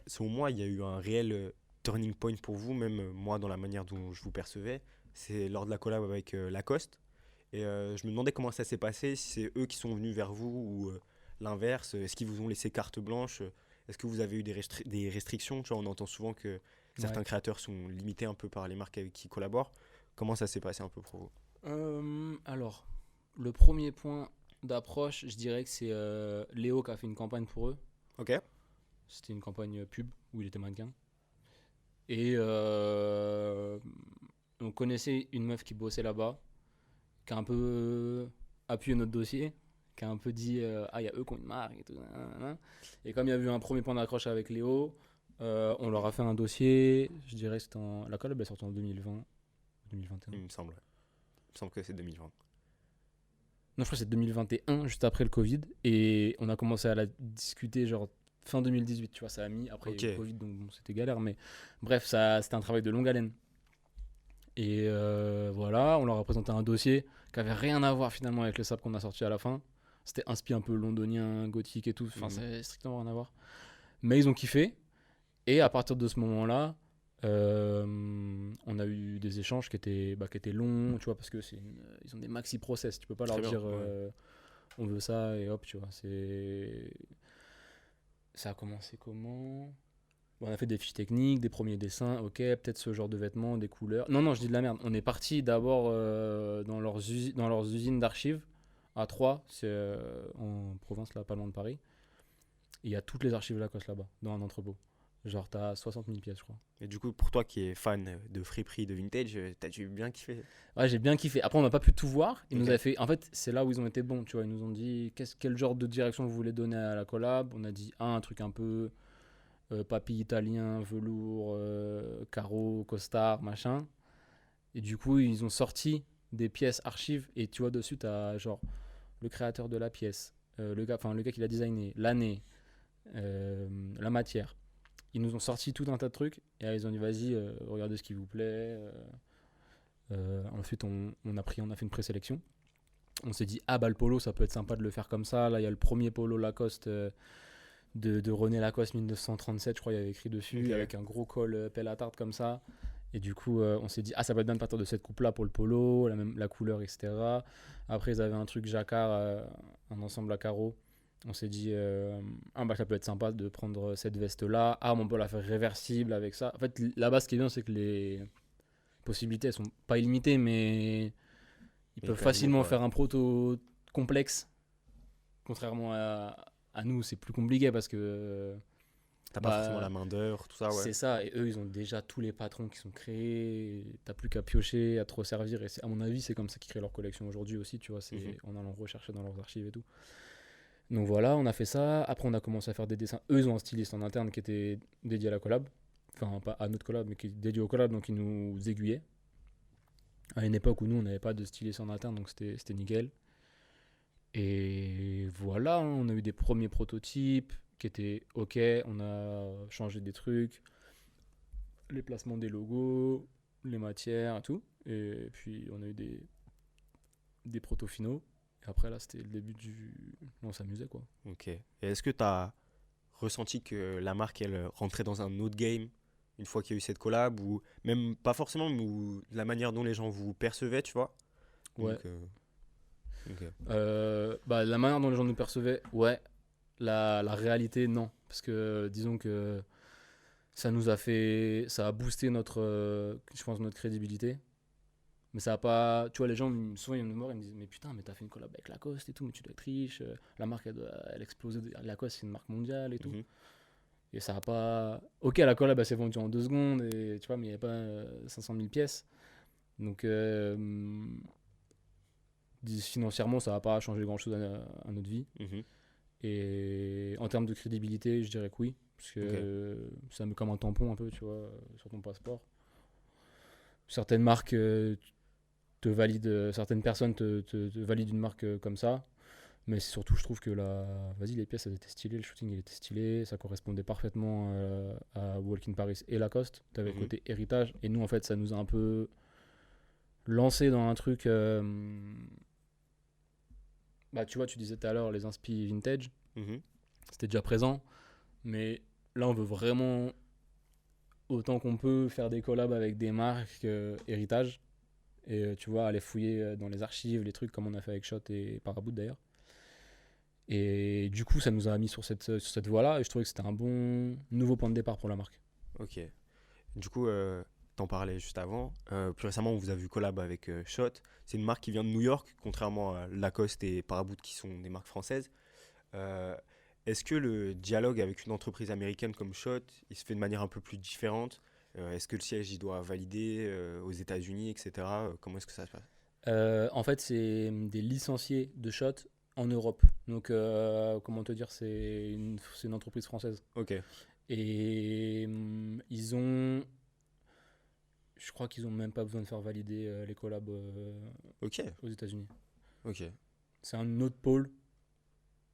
Speaker 1: Selon moi, il y a eu un réel turning point pour vous, même moi dans la manière dont je vous percevais. C'est lors de la collab avec Lacoste. Et je me demandais comment ça s'est passé, si c'est eux qui sont venus vers vous ou l'inverse. Est-ce qu'ils vous ont laissé carte blanche? Est-ce que vous avez eu des restrictions? Tu vois, on entend souvent que certains
Speaker 2: Ouais.
Speaker 1: créateurs sont limités un peu par les marques avec qui ils collaborent. Comment ça s'est passé un peu pour vous?
Speaker 2: Alors, le premier point d'approche, je dirais que c'est Léo qui a fait une campagne pour eux.
Speaker 1: Ok.
Speaker 2: C'était une campagne pub où il était mannequin. Et on connaissait une meuf qui bossait là-bas, qui a un peu appuyé notre dossier, qui a un peu dit ah, il y a eux qui ont une marque et tout. Nanana. Et comme il y a eu un premier point d'accroche avec Léo, on leur a fait un dossier. Je dirais que la collab elle est sortie en 2020, 2021.
Speaker 1: Il me semble. Il me semble que c'est 2020.
Speaker 2: Non, je crois que c'est 2021, juste après le Covid. Et on a commencé à la discuter, genre fin 2018, tu vois, ça a mis. Après, il y a eu le
Speaker 1: Ok.
Speaker 2: Covid, donc bon, c'était galère. Mais bref, c'était un travail de longue haleine. Et voilà, on leur a présenté un dossier qui avait rien à voir finalement avec le sap qu'on a sorti à la fin. C'était inspiré un peu londonien, gothique et tout. Enfin, c'est strictement rien à voir. Mais ils ont kiffé. Et à partir de ce moment-là, on a eu des échanges qui étaient longs, tu vois, parce que ils ont des maxi process. Tu peux pas
Speaker 1: Très
Speaker 2: leur
Speaker 1: bien,
Speaker 2: dire
Speaker 1: ouais.
Speaker 2: on veut ça et hop, tu vois. Ça a commencé comment? Bon, on a fait des fiches techniques, des premiers dessins, ok, peut-être ce genre de vêtements, des couleurs. Non, non, je dis de la merde. On est parti d'abord dans leurs usines d'archives à Troyes, c'est en province, là, pas loin de Paris. Et il y a toutes les archives Lacoste là-bas, dans un entrepôt. Genre, t'as 60 000 pièces, je crois.
Speaker 1: Et du coup, pour toi qui es fan de friperie, de vintage, t'as dû bien kiffer.
Speaker 2: Ouais, j'ai bien kiffé. Après, on n'a pas pu tout voir. Ils
Speaker 1: Ok.
Speaker 2: nous avaient fait. En fait, c'est là où ils ont été bons, tu vois. Ils nous ont dit quel genre de direction vous voulez donner à la collab. On a dit un truc un peu papy italien, velours, carreau, costard, machin. Et du coup, ils ont sorti des pièces archives. Et tu vois, dessus, t'as genre le créateur de la pièce, le gars qui l'a designé, l'année, la matière. Ils nous ont sorti tout un tas de trucs. Et là, ils ont dit vas-y, regardez ce qui vous plaît. Ensuite, on a fait une présélection. On s'est dit, ah bah le polo, ça peut être sympa de le faire comme ça. Là, il y a le premier polo Lacoste de René Lacoste 1937, je crois, il y avait écrit dessus,
Speaker 1: Ok.
Speaker 2: avec un gros col pelle à tarte comme ça. Et du coup, on s'est dit, ah ça peut être bien de partir de cette coupe-là pour le polo, la couleur, etc. Après, ils avaient un truc jacquard, un ensemble à carreaux. On s'est dit, ah bah ça peut être sympa de prendre cette veste-là. Ah, mais on peut la faire réversible avec ça. En fait, là-bas, ce qui est bien, c'est que les possibilités, elles sont pas illimitées, mais ils
Speaker 1: Mais
Speaker 2: peuvent
Speaker 1: quand même,
Speaker 2: facilement
Speaker 1: ouais.
Speaker 2: faire un proto complexe. Contrairement à nous, c'est plus compliqué parce que
Speaker 1: T'as pas forcément
Speaker 2: bah,
Speaker 1: la main d'œuvre, tout ça, ouais.
Speaker 2: c'est ça. Et eux, ils ont déjà tous les patrons qui sont créés. T'as plus qu'à piocher, à te resservir. Et à mon avis, c'est comme ça qu'ils créent leur collection aujourd'hui aussi. Tu vois, c'est
Speaker 1: Mhm.
Speaker 2: en allant rechercher dans leurs archives et tout. Donc voilà, on a fait ça. Après, on a commencé à faire des dessins. Eux, ils ont un styliste en interne qui était dédié à la collab. Enfin, pas à notre collab, mais qui est dédié au collab. Donc, ils nous aiguillaient. À une époque où nous, on n'avait pas de styliste en interne. Donc, c'était nickel. Et voilà, hein, on a eu des premiers prototypes qui étaient ok. On a changé des trucs, les placements des logos, les matières et tout. Et puis, on a eu des protos finaux. Et après, là, c'était le début du. On s'amusait, quoi.
Speaker 1: Ok. Et est-ce que t'as ressenti que la marque, elle rentrait dans un autre game une fois qu'il y a eu cette collab, ou même pas forcément, mais la manière dont les gens vous percevaient, tu vois?
Speaker 2: Ouais.
Speaker 1: Donc, ok.
Speaker 2: Bah, la manière dont les gens nous percevaient, ouais. La réalité, non. Parce que disons que ça a boosté je pense, notre crédibilité. Mais ça a pas. Tu vois, les gens, souvent, ils me voir, ils me disent, mais putain, mais t'as fait une collab avec Lacoste et tout, mais tu dois être riche. La marque, elle explosait. Lacoste, c'est une marque mondiale et tout.
Speaker 1: Mhm.
Speaker 2: Et ça a pas. Ok, la collab, elle s'est vendue en 2 secondes, et, tu vois, mais il n'y avait pas 500 000 pièces. Donc, financièrement, ça va pas changer grand-chose à notre vie.
Speaker 1: Mhm.
Speaker 2: Et en termes de crédibilité, je dirais que oui. Parce que
Speaker 1: Ok.
Speaker 2: ça met comme un tampon un peu, tu vois, sur ton passeport. Certaines marques te valident, certaines personnes te valident une marque comme ça. Mais c'est surtout, je trouve que vas-y, les pièces, elles étaient stylées, le shooting, il était stylé, ça correspondait parfaitement à Walk in Paris et Lacoste. T'avais le
Speaker 1: Mhm.
Speaker 2: côté héritage. Et nous, en fait, ça nous a un peu lancé dans un truc. Bah, tu vois, tu disais tout à l'heure les inspi vintage,
Speaker 1: Mhm.
Speaker 2: c'était déjà présent. Mais là, on veut vraiment, autant qu'on peut, faire des collabs avec des marques héritage. Et tu vois, aller fouiller dans les archives, les trucs comme on a fait avec Shot et Paraboot d'ailleurs. Et du coup, ça nous a mis sur cette voie-là. Et je trouvais que c'était un bon nouveau point de départ pour la marque.
Speaker 1: Ok. Du coup, t'en parlais juste avant. Plus récemment, on vous a vu collab avec Shot. C'est une marque qui vient de New York, contrairement à Lacoste et Paraboot qui sont des marques françaises. Euh, Est-ce que le dialogue avec une entreprise américaine comme Shot, il se fait de manière un peu plus différente? Est-ce que le siège, il doit valider aux États-Unis, etc. Comment est-ce que ça se passe?
Speaker 2: En fait, c'est des licenciés de Shot en Europe. Donc, comment te dire, c'est une entreprise française.
Speaker 1: Ok,
Speaker 2: Et je crois qu'ils ont même pas besoin de faire valider les collabs
Speaker 1: ok,
Speaker 2: aux États-Unis.
Speaker 1: ok.
Speaker 2: C'est un autre pôle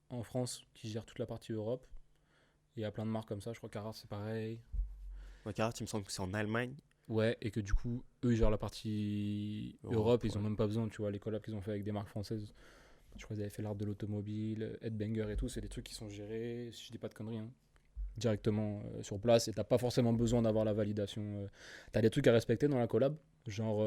Speaker 2: en France qui gère toute la partie Europe. Il y a plein de marques comme ça. Je crois qu'Aras, c'est pareil.
Speaker 1: Macarat, il me semble que c'est en Allemagne.
Speaker 2: Ouais, et que du coup, eux, ils gèrent la partie Europe.
Speaker 1: Europe,
Speaker 2: Ils ont
Speaker 1: ouais.
Speaker 2: même pas besoin, tu vois, les collabs qu'ils ont fait avec des marques françaises. Je crois qu'ils avaient fait l'art de l'automobile, Headbanger et tout. C'est des trucs qui sont gérés, si je dis pas de conneries, hein, directement sur place. Et t'as pas forcément besoin d'avoir la validation. T'as des trucs à respecter dans la collab. Genre,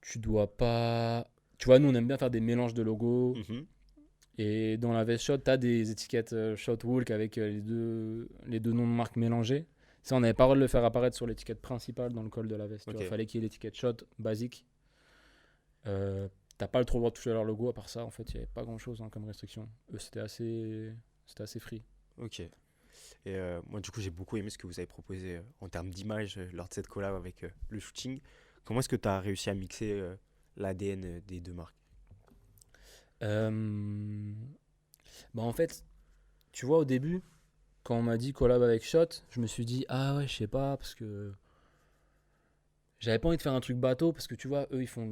Speaker 2: tu dois pas. Tu vois, nous, on aime bien faire des mélanges de logos.
Speaker 1: Mhm.
Speaker 2: Et dans la veste Shot, t'as des étiquettes Shot Walk avec les deux noms de marque mélangés. Ça, on n'avait pas le droit de le faire apparaître sur l'étiquette principale dans le col de la veste.
Speaker 1: Ok,
Speaker 2: Il fallait qu'il y ait l'étiquette Shot basique. t'as pas trop le droit de toucher à leur logo. À part ça, en fait, il n'y avait pas grand-chose comme restriction. Eux, c'était assez free.
Speaker 1: Ok. Et moi, du coup, j'ai beaucoup aimé ce que vous avez proposé en termes d'image lors de cette collab avec le shooting. Comment est-ce que tu as réussi à mixer l'ADN des deux marques?
Speaker 2: Euh, Bah, en fait, tu vois, au début, quand on m'a dit collab avec Shot, je me suis dit, ah ouais, je sais pas, parce que j'avais pas envie de faire un truc bateau, parce que tu vois, eux, ils font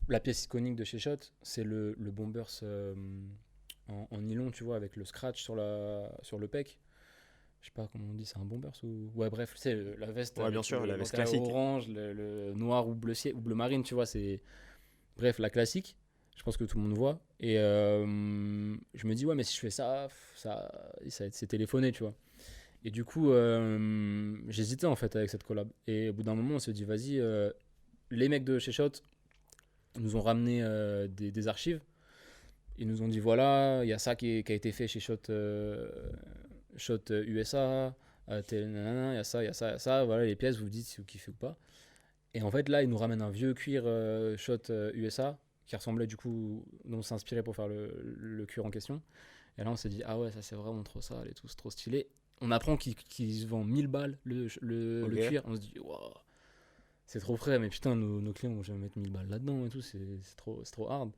Speaker 2: la pièce iconique de chez Shot, c'est le Bombers en nylon, tu vois, avec le scratch sur le pec. Je sais pas comment on dit, c'est un Bombers ou. Ouais, bref, c'est la veste
Speaker 1: Ouais, bien
Speaker 2: avec
Speaker 1: sûr, la veste
Speaker 2: l'intérieur
Speaker 1: classique.
Speaker 2: orange, le noir ou ou bleu marine, tu vois, c'est. Bref, la classique. Je pense que tout le monde voit. Et je me dis, ouais, mais si je fais ça c'est téléphoné, tu vois. Et du coup, j'hésitais en fait avec cette collab. Et au bout d'un moment, on s'est dit, vas-y, les mecs de chez Shot nous ont ramené des archives. Ils nous ont dit, voilà, il y a ça qui a été fait chez Shot, USA. Il y a ça, il y a ça, il y a ça. Voilà les pièces, vous me dites si vous kiffez ou pas. Et en fait, là, ils nous ramènent un vieux cuir Shot USA qui ressemblait du coup, dont on s'est inspiré pour faire le cuir en question. Et là, on s'est dit, ah ouais, ça c'est vraiment trop sale et tout, c'est trop stylé. On apprend qu'ils se vendent 1000 balles le
Speaker 1: Ok.
Speaker 2: cuir. On se dit, waouh, c'est trop frais, mais putain, nos clients vont jamais mettre 1000 balles là-dedans et tout, c'est trop hard.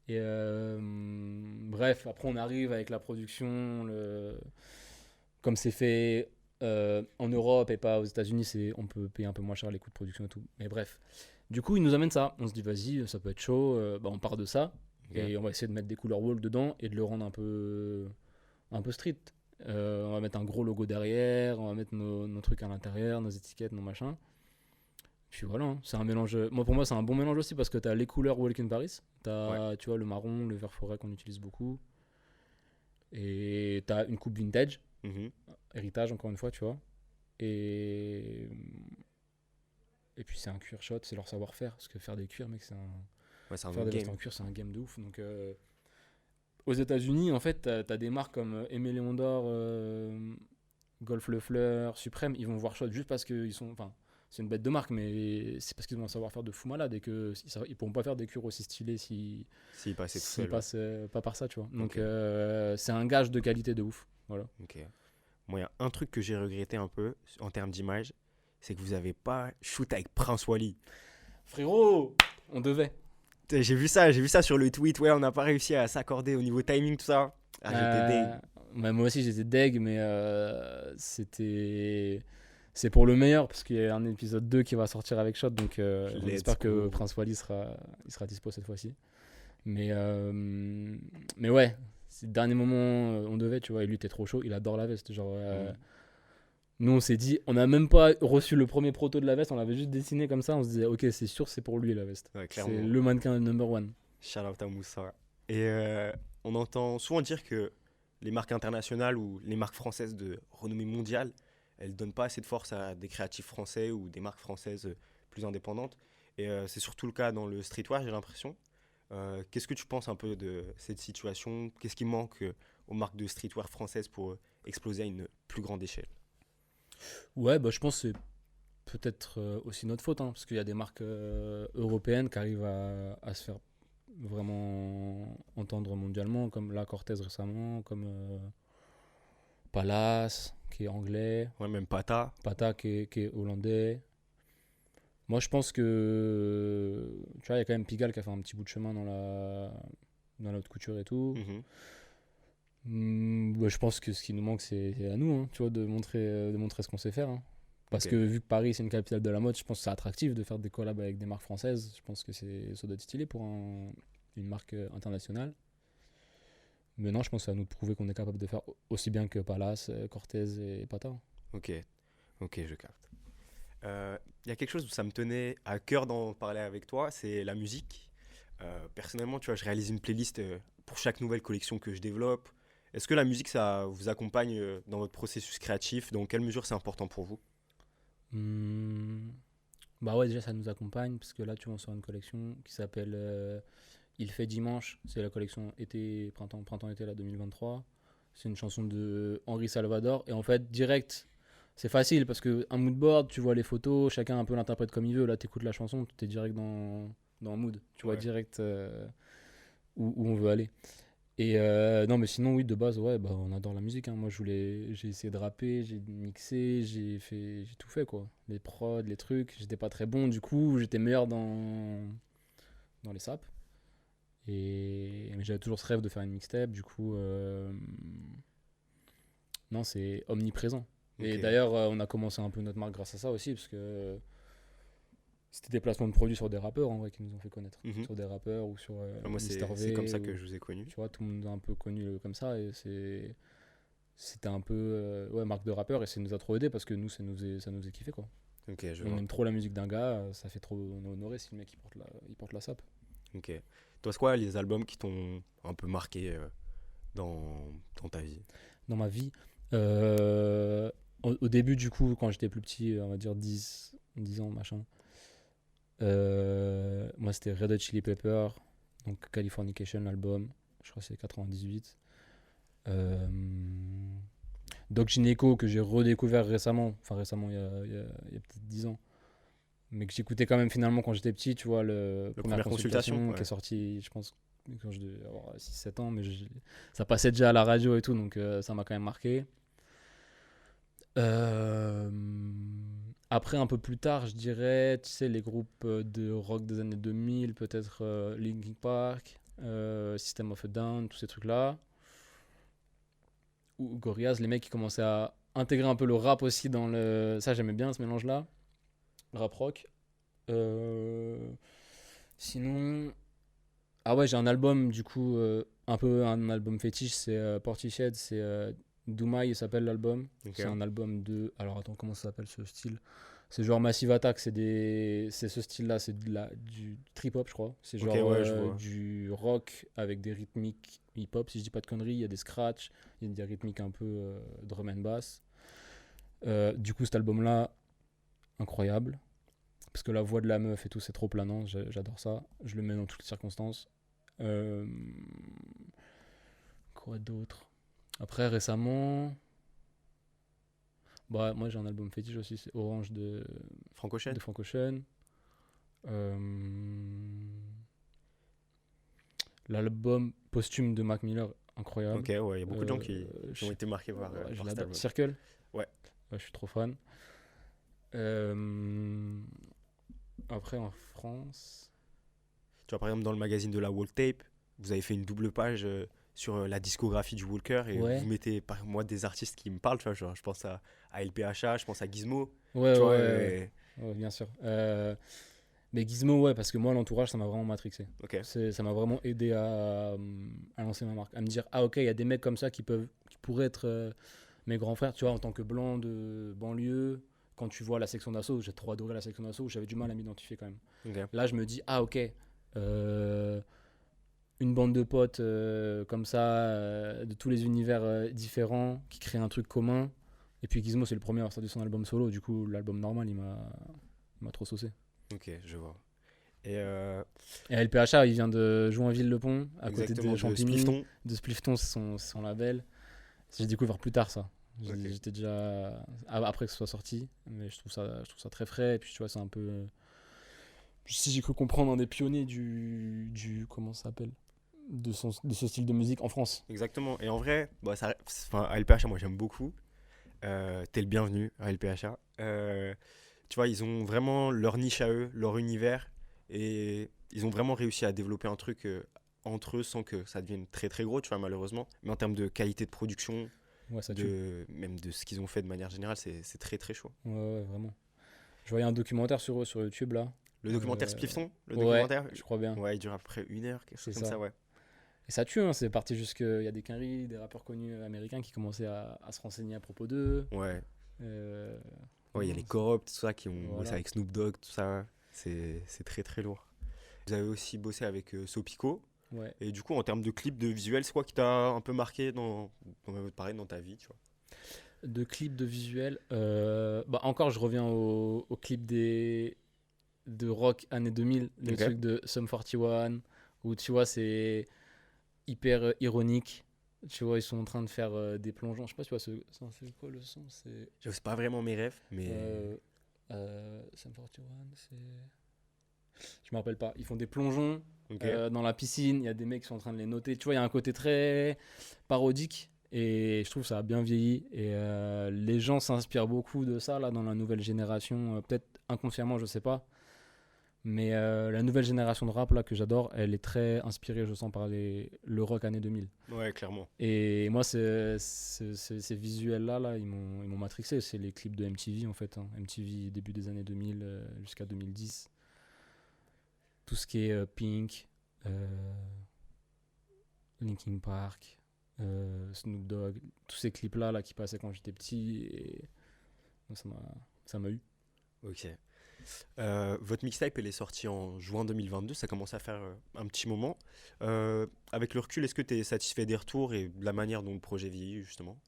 Speaker 2: Et bref, après, on arrive avec la production, comme c'est fait en Europe et pas aux États-Unis, on peut payer un peu moins cher les coûts de production et tout. Mais bref, du coup, ils nous amènent ça. On se dit, vas-y, ça peut être chaud. Bah, on part de ça
Speaker 1: Ok.
Speaker 2: et on va essayer de mettre des couleurs wall dedans et de le rendre un peu street. On va mettre un gros logo derrière, on va mettre nos trucs à l'intérieur, nos étiquettes, nos machins. Puis voilà, hein, c'est un mélange. Moi, pour moi, c'est un bon mélange aussi parce que tu as les couleurs Walk in Paris.
Speaker 1: Ouais.
Speaker 2: Tu vois, le marron, le vert forêt qu'on utilise beaucoup. Et tu as une coupe vintage,
Speaker 1: Mhm.
Speaker 2: héritage encore une fois, tu vois. Et, et puis c'est un cuir shot, c'est leur savoir-faire. Parce que faire des cuirs, mec,
Speaker 1: Ouais, c'est un
Speaker 2: faire
Speaker 1: autre
Speaker 2: des vestes
Speaker 1: game.
Speaker 2: en cuir, c'est un game de ouf. Donc aux États-Unis, en fait, t'as des marques comme Aimé Léon d'Or, Golf Le Fleur, Suprême, ils vont voir shot juste parce qu'ils sont. Enfin, c'est une bête de marque, mais c'est parce qu'ils ont un savoir-faire de fou malade et qu'ils pourront pas faire des cuirs aussi stylés
Speaker 1: S'il passait tout
Speaker 2: s'ils
Speaker 1: seul. Ouais.
Speaker 2: passent pas par ça, tu vois. Donc
Speaker 1: Ok.
Speaker 2: c'est un gage de qualité de ouf. Voilà.
Speaker 1: Ok. Moi, il y a un truc que j'ai regretté un peu en termes d'image, c'est que vous avez pas shoot avec Prince Wally.
Speaker 2: Frérot, on devait.
Speaker 1: J'ai vu ça sur le tweet. Ouais, on n'a pas réussi à s'accorder au niveau timing, tout ça. Ah, j'étais deg.
Speaker 2: Ouais, moi aussi j'étais deg, mais c'est pour le meilleur parce qu'il y a un épisode 2 qui va sortir avec Shot, donc on
Speaker 1: Let's
Speaker 2: espère que
Speaker 1: go.
Speaker 2: Prince Wally il sera dispo cette fois-ci. Mais, mais ouais, c'est le dernier moment, on devait, tu vois, et lui était trop chaud, il adore la veste. Genre, nous on s'est dit, on n'a même pas reçu le premier proto de la veste, on l'avait juste dessiné comme ça, on se disait, ok, c'est sûr, c'est pour lui la veste.
Speaker 1: Ouais,
Speaker 2: C'est
Speaker 1: clairement.
Speaker 2: le mannequin number one.
Speaker 1: Shout out à Moussa. Et on entend souvent dire que les marques internationales ou les marques françaises de renommée mondiale, elles donnent pas assez de force à des créatifs français ou des marques françaises plus indépendantes. Et c'est surtout le cas dans le streetwear, j'ai l'impression. Qu'est-ce que tu penses un peu de cette situation? Qu'est-ce qui manque aux marques de streetwear françaises pour exploser à une plus grande échelle?
Speaker 2: Ouais, bah je pense que c'est peut-être aussi notre faute, hein, parce qu'il y a des marques européennes qui arrivent à se faire vraiment entendre mondialement, comme la Cortez récemment, comme Palace, qui est anglais,
Speaker 1: Ouais, même Pata.
Speaker 2: Pata, qui est hollandais. Moi, je pense que, tu vois, il y a quand même Pigalle qui a fait un petit bout de chemin dans la haute couture et tout.
Speaker 1: Mhm.
Speaker 2: Bah, je pense que ce qui nous manque, c'est à nous, hein, tu vois, de montrer ce qu'on sait faire, hein. Parce
Speaker 1: Ok.
Speaker 2: que vu que Paris, c'est une capitale de la mode, je pense que c'est attractif de faire des collabs avec des marques françaises. Je pense que ça doit être stylé pour une marque internationale. Mais non, je pense que c'est à nous de prouver qu'on est capable de faire aussi bien que Palace, Cortez et Pata.
Speaker 1: Ok. Ok, je capte. Il y a quelque chose où ça me tenait à cœur d'en parler avec toi, c'est la musique. Personnellement, tu vois, je réalise une playlist pour chaque nouvelle collection que je développe. Est-ce que la musique, ça vous accompagne dans votre processus créatif? Dans quelle mesure c'est important pour vous?
Speaker 2: Hmm, Bah ouais, déjà ça nous accompagne parce que là tu vois on sort une collection qui s'appelle Il fait dimanche. C'est la collection printemps-été là 2023. C'est une chanson de Henri Salvador et en fait direct c'est facile parce que un mood board, tu vois les photos, chacun un peu l'interprète comme il veut. Là t'écoutes la chanson, t'es direct dans un mood. Tu vois
Speaker 1: Ouais.
Speaker 2: direct où on veut aller. Et non, mais sinon, oui, de base, ouais, bah, on adore la musique. Hein. Moi, j'ai essayé de rapper, j'ai mixé, j'ai tout fait, quoi. Les prods, les trucs. J'étais pas très bon, du coup, j'étais meilleur dans les saps. Mais j'avais toujours ce rêve de faire une mixtape, du coup, non, c'est omniprésent. Et
Speaker 1: Ok.
Speaker 2: d'ailleurs, on a commencé un peu notre marque grâce à ça aussi, parce que c'était des placements de produits sur des rappeurs, en vrai, qui nous ont fait connaître.
Speaker 1: Mhm.
Speaker 2: Sur des rappeurs ou sur
Speaker 1: Moi,
Speaker 2: Mister
Speaker 1: c'est comme
Speaker 2: V,
Speaker 1: ça que
Speaker 2: ou,
Speaker 1: je vous ai connu.
Speaker 2: tu vois, tout le monde a un peu connu comme ça, et c'était un peu ouais, marque de rappeur, et ça nous a trop aidé parce que nous, ça nous faisait kiffer, quoi.
Speaker 1: Ok, je
Speaker 2: On
Speaker 1: vois.
Speaker 2: aime trop la musique d'un gars, ça fait trop honorer si le mec il porte la sape.
Speaker 1: Ok. Toi, c'est quoi les albums qui t'ont un peu marqué dans ta vie?
Speaker 2: Dans ma vie, au début, du coup, quand j'étais plus petit, on va dire 10 ans, machin, moi c'était Red Hot Chili Pepper, donc Californication, l'album, je crois que c'est 98. Euh, Doc Gineco, que j'ai redécouvert récemment, enfin récemment, il y a peut-être 10 ans, mais que j'écoutais quand même finalement quand j'étais petit, tu vois,
Speaker 1: La
Speaker 2: première
Speaker 1: première consultation?
Speaker 2: consultation qui est
Speaker 1: Ouais.
Speaker 2: sortie, je pense, quand je devais avoir 6 7 ans, mais ça passait déjà à la radio et tout, donc ça m'a quand même marqué. Euh, Après, un peu plus tard, je dirais, tu sais, les groupes de rock des années 2000, peut-être Linkin Park, System of a Down, tous ces trucs-là. Ou Gorillaz, les mecs qui commençaient à intégrer un peu le rap aussi dans le. Ça, j'aimais bien ce mélange-là. Rap rock. Euh, Sinon. Ah ouais, j'ai un album, du coup, un peu un album fétiche, c'est Portishead, c'est Doomai, il s'appelle l'album. C'est
Speaker 1: Ok.
Speaker 2: un album de. Alors attends, comment ça s'appelle ce style? C'est genre Massive Attack, c'est ce style-là, c'est du trip-hop, je crois. C'est
Speaker 1: Ok,
Speaker 2: genre
Speaker 1: ouais, je vois.
Speaker 2: du rock avec des rythmiques hip-hop, si je dis pas de conneries. Il y a des scratchs, il y a des rythmiques un peu drum and bass. Du coup, cet album-là, incroyable. Parce que la voix de la meuf et tout, c'est trop planant, j'adore ça. Je le mets dans toutes les circonstances. Euh, Quoi d'autre? Après, récemment, bah, moi j'ai un album fétiche aussi, c'est Orange
Speaker 1: Frank
Speaker 2: de
Speaker 1: Ocean?
Speaker 2: Frank Ocean. Euh, L'album posthume de Mac Miller, incroyable.
Speaker 1: Ok, ouais, il y a beaucoup de gens
Speaker 2: Euh,
Speaker 1: qui ont été marqués
Speaker 2: ouais, je
Speaker 1: par cet
Speaker 2: l'adore.
Speaker 1: album.
Speaker 2: Circle,
Speaker 1: Ouais.
Speaker 2: ouais, je suis trop fan. Euh, Après, en France.
Speaker 1: Tu vois, par exemple, dans le magazine de la Walltape, vous avez fait une double page sur la discographie du Walker et vous
Speaker 2: Ouais,
Speaker 1: mettez par moi des artistes qui me parlent. Tu vois, genre, je pense à LPHA, je pense à Gizmo.
Speaker 2: ouais,
Speaker 1: Tu vois,
Speaker 2: ouais, ouais, bien sûr. Mais Gizmo, ouais, parce que moi, l'entourage, ça m'a vraiment matrixé.
Speaker 1: ok.
Speaker 2: Ça m'a vraiment aidé à lancer ma marque. À me dire, ah ok, il y a des mecs comme ça qui pourraient être mes grands frères, tu vois, en tant que blanc de banlieue. Quand tu vois la section d'assaut, j'ai trop adoré la section d'assaut, j'avais du mal à m'identifier quand même.
Speaker 1: Ok.
Speaker 2: Là, je me dis, ah ok, euh, une bande de potes comme ça, de tous les univers différents, qui créent un truc commun. Et puis Gizmo, c'est le premier à avoir sorti son album solo, du coup, l'album normal, il m'a trop saucé.
Speaker 1: Ok, je vois. Et
Speaker 2: Et LPHA, il vient de Joinville-le-Pont, à côté de
Speaker 1: exactement, de
Speaker 2: Champigny,
Speaker 1: Splifton.
Speaker 2: de Splifton, c'est son label. J'ai découvert plus tard ça.
Speaker 1: Ok.
Speaker 2: J'étais déjà après que ce soit sorti, mais je trouve ça très frais. Et puis tu vois, c'est un peu, si j'ai cru comprendre, un des pionniers comment ça s'appelle, de ce style de musique en France.
Speaker 1: Exactement. Et en vrai, bah, enfin, à LPHA, moi j'aime beaucoup. T'es le bienvenu à LPHA. Tu vois, ils ont vraiment leur niche à eux, leur univers. Et ils ont vraiment réussi à développer un truc entre eux sans que ça devienne très très gros, tu vois, malheureusement. Mais en termes de qualité de production,
Speaker 2: Ouais, ça tue.
Speaker 1: même de ce qu'ils ont fait de manière générale, c'est très très chaud.
Speaker 2: Ouais, ouais, vraiment. Je voyais un documentaire sur eux sur YouTube là.
Speaker 1: Le documentaire
Speaker 2: Euh,
Speaker 1: Splifton, le
Speaker 2: ouais,
Speaker 1: documentaire,
Speaker 2: je crois bien.
Speaker 1: ouais, il dure à peu près 1 heure, quelque chose
Speaker 2: C'est
Speaker 1: comme ça,
Speaker 2: ça.
Speaker 1: ouais.
Speaker 2: Et ça tue, hein, c'est parti jusque. Il y a des quinries, des rappeurs connus américains qui commençaient à se renseigner à propos d'eux.
Speaker 1: Ouais,
Speaker 2: Euh,
Speaker 1: ouais, il y a
Speaker 2: non,
Speaker 1: les Corrupt, tout ça, qui ont bossé
Speaker 2: voilà.
Speaker 1: avec Snoop Dogg, tout ça. C'est très très lourd. Vous avez aussi bossé avec Sopico.
Speaker 2: Ouais.
Speaker 1: Et du coup, en termes de clips, de visuels, c'est quoi qui t'a un peu marqué pareil, dans ta vie, tu vois?
Speaker 2: De clips, de visuels. Bah encore, je reviens au clip de rock années 2000, le
Speaker 1: Ok.
Speaker 2: truc de Sum 41, où tu vois, c'est hyper ironique. Tu vois, ils sont en train de faire des plongeons. Je sais pas, tu vois, c'est quoi le son? C'est.
Speaker 1: Je sais pas vraiment mes rêves, mais
Speaker 2: Euh, Sum 41, c'est. Je me rappelle pas. Ils font des plongeons
Speaker 1: Ok.
Speaker 2: dans la piscine. Il y a des mecs qui sont en train de les noter. Tu vois, il y a un côté très parodique. Et je trouve que ça a bien vieilli. Et les gens s'inspirent beaucoup de ça là, dans la nouvelle génération. Peut-être inconsciemment, je sais pas. Mais la nouvelle génération de rap là, que j'adore, elle est très inspirée, je sens, par le rock années 2000.
Speaker 1: Ouais, clairement.
Speaker 2: Et moi, ces visuels-là, là, ils m'ont matrixé. C'est les clips de MTV, en fait. Hein. MTV, début des années 2000 jusqu'à 2010. Tout ce qui est Pink, euh, Linkin Park, Snoop Dogg, tous ces clips-là là, qui passaient quand j'étais petit. Et moi, ça m'a eu.
Speaker 1: Ok. Votre mixtape, elle est sortie en juin 2022, ça commence à faire un petit moment. Avec le recul, est-ce que tu es satisfait des retours et de la manière dont le projet vieillit, justement?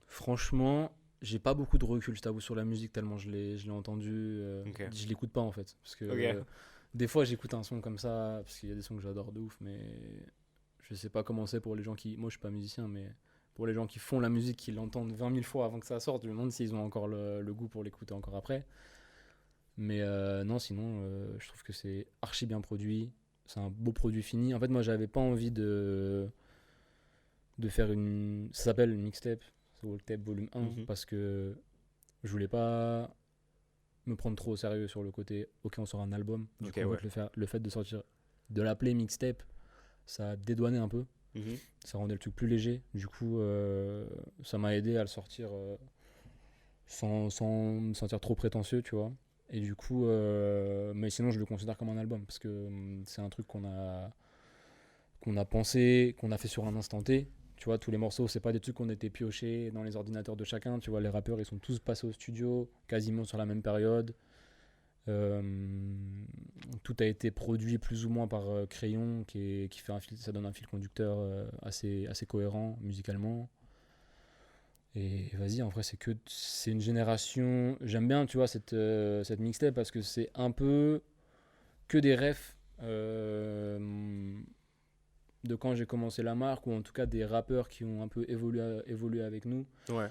Speaker 2: Franchement, j'ai pas beaucoup de recul, je t'avoue, sur la musique, tellement je l'ai entendu.
Speaker 1: Ok.
Speaker 2: Je l'écoute pas, en fait. Parce que
Speaker 1: Ok.
Speaker 2: des fois, j'écoute un son comme ça, parce qu'il y a des sons que j'adore de ouf, mais je sais pas comment c'est pour les gens qui. Moi, je suis pas musicien, mais pour les gens qui font la musique, qui l'entendent 20 000 fois avant que ça sorte, je me demande s'ils ont encore le goût pour l'écouter encore après. Mais non, sinon, je trouve que c'est archi bien produit. C'est un beau produit fini. En fait, moi, j'avais pas envie de faire une. Ça s'appelle une mixtape, c'est Walk Tape Volume 1,
Speaker 1: Mhm.
Speaker 2: parce que je voulais pas me prendre trop au sérieux sur le côté ok, on sort un album. Du
Speaker 1: Ok,
Speaker 2: coup, en
Speaker 1: ouais.
Speaker 2: fait, le fait de sortir, de l'appeler mixtape, ça a dédouané un peu.
Speaker 1: Mhm.
Speaker 2: Ça rendait le truc plus léger. Du coup, ça m'a aidé à le sortir sans me sentir trop prétentieux, tu vois. Et du coup, mais sinon, je le considère comme un album parce que c'est un truc qu'on a pensé, qu'on a fait sur un instant T. Tu vois, tous les morceaux, c'est pas des trucs qu'on était piochés dans les ordinateurs de chacun. Tu vois, les rappeurs, ils sont tous passés au studio quasiment sur la même période. Euh, Tout a été produit plus ou moins par Crayon, qui fait un fil, ça donne un fil conducteur assez cohérent musicalement. Et vas-y, en vrai, c'est une génération. J'aime bien, tu vois, cette mixtape parce que c'est un peu que des refs de quand j'ai commencé la marque, ou en tout cas des rappeurs qui ont un peu évolué avec nous.
Speaker 1: Ouais.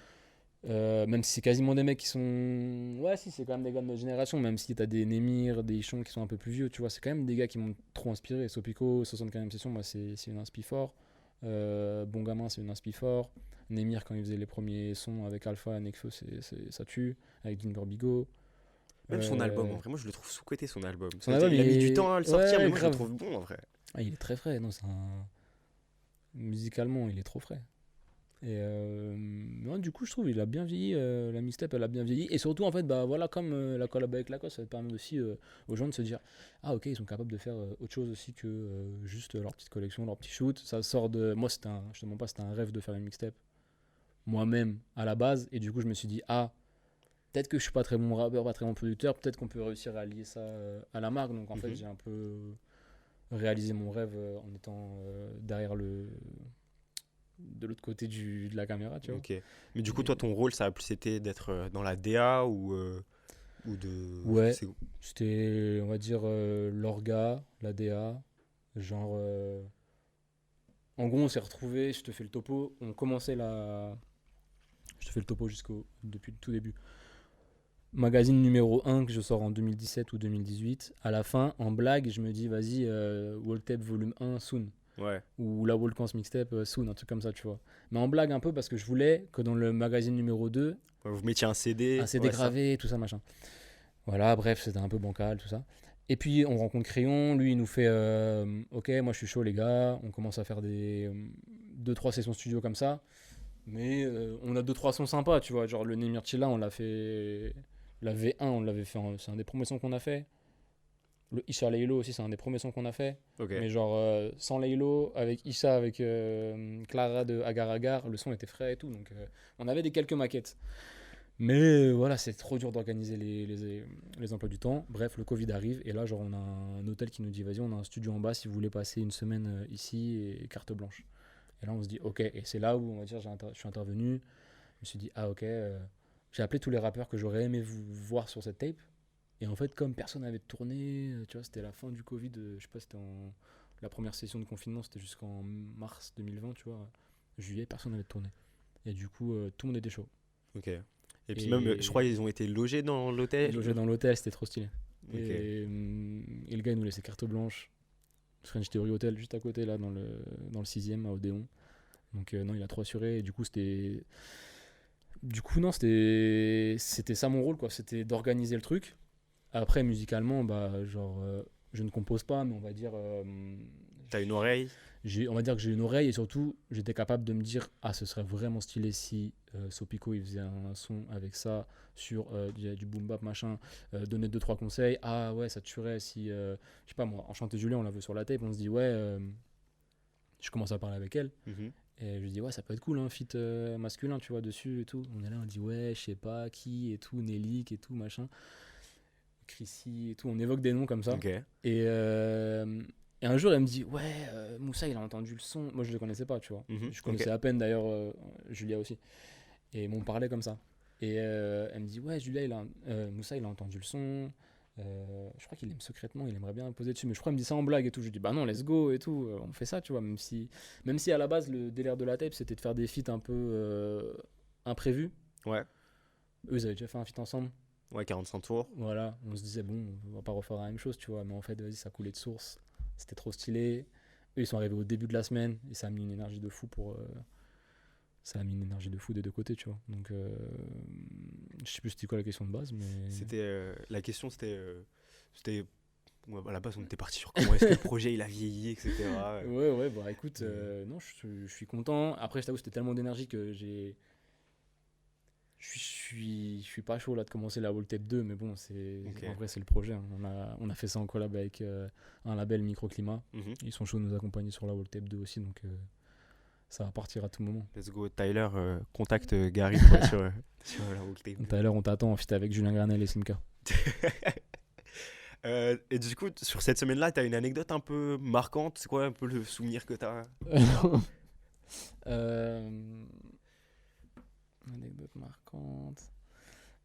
Speaker 2: Même si c'est quasiment des mecs qui sont. Ouais, si, c'est quand même des gars de notre génération, même si t'as des Nemir, des Ichon qui sont un peu plus vieux, tu vois, c'est quand même des gars qui m'ont trop inspiré. Sopico, 75e session, moi, c'est une inspi fort. Bon Gamin, c'est une inspi fort. Nemir, quand il faisait les premiers sons avec Alpha, Nekfeu, ça tue. Avec Ginger Bigot.
Speaker 1: Même son album, en vrai, moi je le trouve sous-coté son album.
Speaker 2: Son
Speaker 1: C'est-à-dire,
Speaker 2: album,
Speaker 1: il a mis du temps à le sortir, mais
Speaker 2: ouais,
Speaker 1: moi je le
Speaker 2: grave.
Speaker 1: trouve bon en vrai.
Speaker 2: Ah, il est très frais, non, musicalement, il est trop frais. Et non, du coup, je trouve il a bien vieilli, la mixtape, elle a bien vieilli. Et surtout, en fait, bah voilà, comme la collab avec Lacoste, ça permet aussi aux gens de se dire ah, ok, ils sont capables de faire autre chose aussi que juste leur petite collection, leur petit shoot. Ça sort de. Moi, je te mens pas, c'était un rêve de faire une mixtape moi-même à la base. Et du coup, je me suis dit ah, peut-être que je suis pas très bon rappeur, pas très bon producteur, peut-être qu'on peut réussir à lier ça à la marque. Donc, en fait,
Speaker 1: Mhm.
Speaker 2: j'ai un peu réalisé mon rêve en étant derrière de l'autre côté de la caméra, tu vois.
Speaker 1: Ok. Mais du coup,
Speaker 2: Et
Speaker 1: toi, ton rôle, ça a plus été d'être dans la DA ou de.
Speaker 2: ouais,
Speaker 1: C'est.
Speaker 2: c'était, on va dire, l'orga, la DA. Genre, en gros, on s'est retrouvés, je te fais le topo. On commençait la. Je te fais le topo depuis le tout début. Magazine numéro 1 que je sors en 2017 ou 2018. À la fin, en blague, je me dis, vas-y, World Tape volume 1 soon.
Speaker 1: Ouais.
Speaker 2: Ou la Walkance mixtape soon, un truc comme ça, tu vois. Mais en blague un peu parce que je voulais que dans le magazine numéro 2,
Speaker 1: Ouais, vous mettiez un
Speaker 2: un
Speaker 1: CD.
Speaker 2: CD
Speaker 1: Ouais, ça.
Speaker 2: gravé, tout ça, machin. Voilà, bref, c'était un peu bancal, tout ça. Et puis on rencontre Crayon, lui il nous fait ok, moi je suis chaud les gars, on commence à faire des 2-3 sessions studio comme ça, mais on a 2-3 sons sympas, tu vois, genre le Nemirchilla, on l'a fait, la V1, on l'avait fait, c'est un des premiers sons qu'on a fait. Le Isha Laylo aussi, c'est un des premiers sons qu'on a fait,
Speaker 1: Ok.
Speaker 2: mais genre sans Laylo, avec Isha, avec Clara de Agar Agar, le son était frais et tout, donc on avait des quelques maquettes. Mais voilà, c'est trop dur d'organiser les emplois du temps. Bref, le Covid arrive et là, genre, on a un hôtel qui nous dit vas-y, on a un studio en bas si vous voulez passer une semaine ici et carte blanche. Et là, on se dit ok. Et c'est là où, on va dire, je suis intervenu. Je me suis dit ah, ok. J'ai appelé tous les rappeurs que j'aurais aimé voir sur cette tape. Et en fait, comme personne n'avait tourné, tu vois, c'était la fin du Covid. Je sais pas, c'était la première session de confinement, c'était jusqu'en mars 2020, tu vois. Juillet, personne n'avait tourné. Et du coup, tout le monde était chaud.
Speaker 1: Ok. Et puis même, je crois qu'ils ont été logés dans l'hôtel.
Speaker 2: Ils logeaient dans l'hôtel, c'était trop stylé.
Speaker 1: Ok.
Speaker 2: Et le gars, il nous laissait carte blanche. French Theory Hotel, juste à côté, là, dans le 6ème, à Odéon. Donc, non, il a trop assuré. Et du coup, non, c'était ça mon rôle, quoi. C'était d'organiser le truc. Après, musicalement, bah, genre, je ne compose pas, mais on va dire.
Speaker 1: T'as une oreille.
Speaker 2: On va dire que j'ai une oreille et surtout, j'étais capable de me dire, ah, ce serait vraiment stylé si Sopico il faisait un son avec ça sur du boom bap machin, donner 2-3 conseils. Ah ouais, ça tuerait si, je sais pas moi, Enchanté Julien, on l'a vu sur la tape, on se dit, ouais, je commence à parler avec elle. Et je lui dis, ouais, ça peut être cool, un feat masculin, tu vois, dessus et tout. On est là, on dit, ouais, je sais pas qui et tout, Nelly et tout, machin. Chrissy et tout, on évoque des noms comme ça.
Speaker 1: Ok.
Speaker 2: Et un jour, elle me dit, ouais, Moussa, il a entendu le son. Moi, je le connaissais pas, tu vois. Je connaissais à peine d'ailleurs Julia aussi. Et on parlait comme ça. Et elle me dit, ouais, Moussa, il a entendu le son. Je crois qu'il aime secrètement, il aimerait bien poser dessus. Mais je crois qu'il me dit ça en blague et tout. Je lui dis, bah non, let's go et tout. On fait ça, tu vois. Même si à la base, le délire de la tape, c'était de faire des feats un peu imprévus.
Speaker 1: Ouais.
Speaker 2: Eux, ils avaient déjà fait un feat ensemble.
Speaker 1: Ouais, 45 tours.
Speaker 2: Voilà, on se disait, bon, on va pas refaire la même chose, tu vois. Mais en fait, vas-y, ça coulait de source. C'était trop stylé. Eux, ils sont arrivés au début de la semaine et ça a mis une énergie de fou ça a mis une énergie de fou des deux côtés, tu vois. Donc, je sais plus c'était quoi la question de base, mais.
Speaker 1: La question, c'était. Ouais, à la base, on était parti sur comment est-ce que le projet il a vieilli, etc.
Speaker 2: Ouais, bah écoute, non, je suis content. Après, je t'avoue, c'était tellement d'énergie que je suis pas chaud là de commencer la Wall Tape 2, mais bon, en vrai, c'est le projet. Hein. On a fait ça en collab avec un label Microclimat. Ils sont chauds de nous accompagner sur la Wall Tape 2 aussi, donc ça va partir à tout moment.
Speaker 1: Let's go. Tyler, contacte Gary pour être sur la Wall Tape.
Speaker 2: Tyler, on t'attend en fit avec Julien Granel et Simca.
Speaker 1: Et du coup, sur cette semaine-là, t'as une anecdote un peu marquante. C'est quoi un peu le souvenir que t'as?
Speaker 2: Anecdote marquante.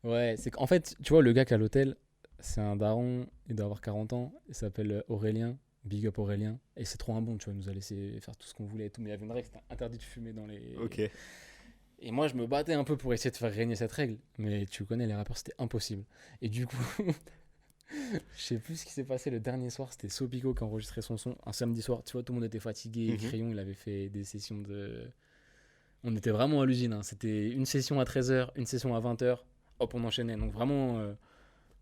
Speaker 2: Ouais, c'est qu'en fait, tu vois, le gars qui est à l'hôtel, c'est un daron, il doit avoir 40 ans, il s'appelle Aurélien, big up Aurélien, et c'est trop un bon, tu vois, il nous a laissé faire tout ce qu'on voulait et tout, mais il y avait une règle, c'était interdit de fumer dans les...
Speaker 1: Ok.
Speaker 2: Et moi, je me battais un peu pour essayer de faire régner cette règle, mais tu connais, les rappeurs, c'était impossible. Et du coup, je sais plus ce qui s'est passé le dernier soir, c'était Sopico qui a enregistré son son, un samedi soir, tu vois, tout le monde était fatigué, Crayon, il avait fait des sessions de... On était vraiment à l'usine, hein. C'était une session à 13h, une session à 20h, hop, on enchaînait. Donc vraiment,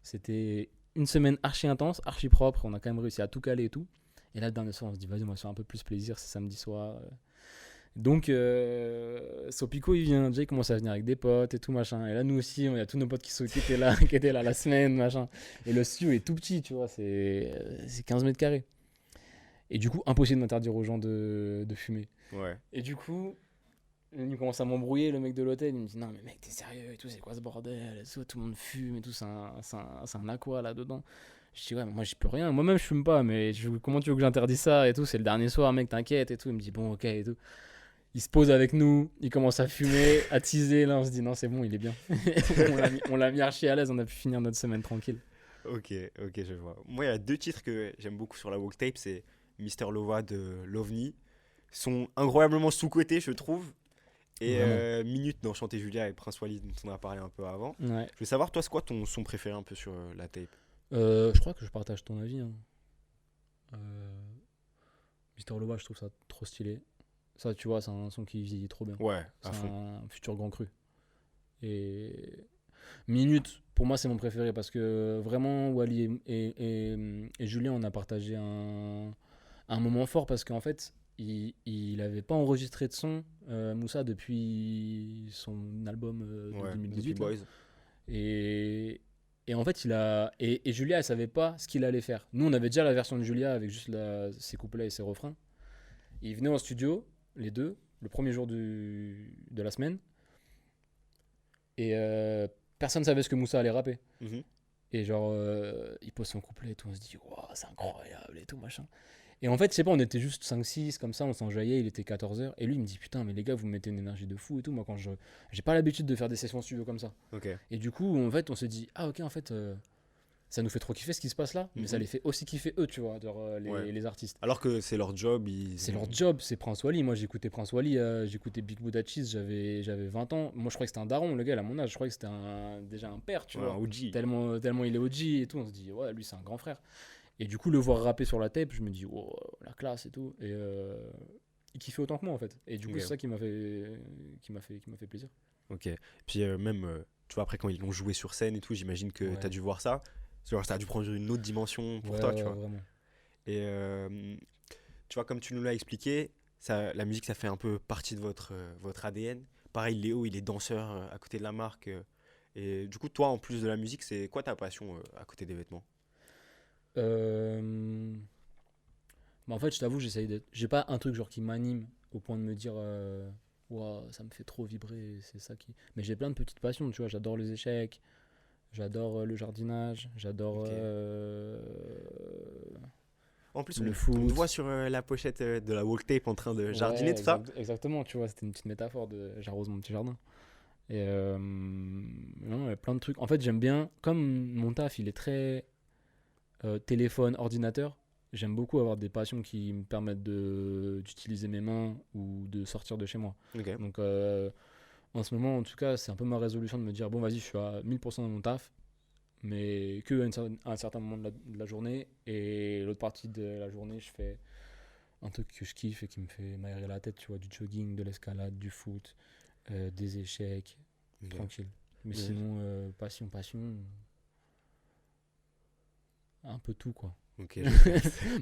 Speaker 2: c'était une semaine archi intense, archi propre, on a quand même réussi à tout caler et tout. Et là, le dernier soir, on se dit, vas-y, on va se faire un peu plus plaisir, c'est samedi soir. Donc, Sopico, il vient, déjà, il commence à venir avec des potes et tout, machin. Et là, nous aussi, il y a tous nos potes qui étaient là la semaine, machin. Et le studio est tout petit, tu vois, c'est 15 mètres carrés. Et du coup, impossible d'interdire aux gens de fumer.
Speaker 1: Ouais.
Speaker 2: Et du coup... Il commence à m'embrouiller, le mec de l'hôtel. Il me dit, non, mais mec, t'es sérieux et tout, c'est quoi ce bordel? Tout le monde fume et tout, c'est un aqua là-dedans. Je dis, ouais, mais moi, j'y peux rien. Moi-même, je fume pas, mais comment tu veux que j'interdise ça et tout? C'est le dernier soir, mec, t'inquiète et tout. Il me dit, bon, ok et tout. Il se pose avec nous, il commence à fumer, à teaser. Là, on se dit, non, c'est bon, il est bien. on l'a mis archi à l'aise, on a pu finir notre semaine tranquille.
Speaker 1: Ok, je vois. Moi, il y a 2 titres que j'aime beaucoup sur la Walktape, c'est Mister Lova de Lovni. Ils sont incroyablement sous-cotés, je trouve. Et Minute d'Enchanté Julia et Prince Wally dont on a parlé un peu avant.
Speaker 2: Ouais.
Speaker 1: Je veux savoir, toi, c'est quoi ton son préféré un peu sur la tape?
Speaker 2: Je crois que je partage ton avis. Hein. Mister Lova, je trouve ça trop stylé. Ça, tu vois, c'est un son qui vieillit trop bien.
Speaker 1: Ouais,
Speaker 2: c'est
Speaker 1: à fond.
Speaker 2: un futur grand cru. Et Minute, pour moi, c'est mon préféré parce que vraiment, Wally et Julien, on a partagé un moment fort parce qu'en fait, il avait pas enregistré de son, Moussa, depuis son album de 2018.
Speaker 1: Boys.
Speaker 2: Et en fait, et Julia, elle savait pas ce qu'il allait faire. Nous, on avait déjà la version de Julia avec juste ses couplets et ses refrains. Ils venaient en studio, les deux, le premier jour de la semaine. Et personne savait ce que Moussa allait rapper. Et genre, il pose son couplet et tout, on se dit, wow, c'est incroyable et tout, machin. Et en fait, je sais pas, on était juste 5-6 comme ça, on s'enjaillait, il était 14h. Et lui, il me dit, putain, mais les gars, vous me mettez une énergie de fou et tout. Moi, quand j'ai pas l'habitude de faire des sessions studio comme ça.
Speaker 1: Okay.
Speaker 2: Et du coup, en fait, on se dit, ah ok, en fait, ça nous fait trop kiffer ce qui se passe là, mais ça les fait aussi kiffer eux, tu vois, genre, les artistes.
Speaker 1: Alors que c'est leur job.
Speaker 2: C'est leur job, c'est Prince Wally. Moi, j'écoutais Prince Wally, j'écoutais Big Buddha Cheese, j'avais 20 ans. Moi, je croyais que c'était un daron, le gars, à mon âge. Je croyais que c'était déjà un père, tu vois.
Speaker 1: Un OG.
Speaker 2: Tellement il est OG et tout. On se dit, ouais, lui, c'est un grand frère. Et du coup, le voir rapper sur la tape, je me dis, oh, la classe et tout. Et il kiffait autant que moi, en fait. Et du coup, c'est ça qui m'a fait plaisir.
Speaker 1: Ok. Puis même, tu vois, après, quand ils l'ont joué sur scène et tout, j'imagine que t'as dû voir ça. Genre, ça a dû prendre une autre dimension pour toi, tu vois.
Speaker 2: Vraiment.
Speaker 1: Et tu vois, comme tu nous l'as expliqué, la musique, ça fait un peu partie de votre ADN. Pareil, Léo, il est danseur à côté de la marque. Et du coup, toi, en plus de la musique, c'est quoi ta passion à côté des vêtements?
Speaker 2: Bah, en fait, je t'avoue, j'ai pas un truc genre qui m'anime au point de me dire, ouah, ça me fait trop vibrer, c'est ça qui. Mais j'ai plein de petites passions, tu vois. J'adore les échecs, j'adore le jardinage, j'adore
Speaker 1: Ok. En plus,
Speaker 2: le
Speaker 1: on
Speaker 2: foot.
Speaker 1: te voit sur la pochette de la walk tape en train de jardiner,
Speaker 2: Ouais,
Speaker 1: tout ça.
Speaker 2: exactement, tu vois, c'était une petite métaphore de j'arrose mon petit jardin. Et non, il y a plein de trucs. En fait, j'aime bien, comme mon taf, il est très téléphone, ordinateur, j'aime beaucoup avoir des passions qui me permettent d'utiliser mes mains ou de sortir de chez moi.
Speaker 1: Ok.
Speaker 2: Donc, en ce moment, en tout cas, c'est un peu ma résolution de me dire, bon, vas-y, je suis à 1000% dans mon taf, mais que à un certain moment de la journée. Et l'autre partie de la journée, je fais un truc que je kiffe et qui me fait m'aérer la tête, tu vois, du jogging, de l'escalade, du foot, des échecs,
Speaker 1: Ok.
Speaker 2: tranquille. Mais
Speaker 1: Ouais.
Speaker 2: sinon, passion, un peu tout, quoi.
Speaker 1: Ok,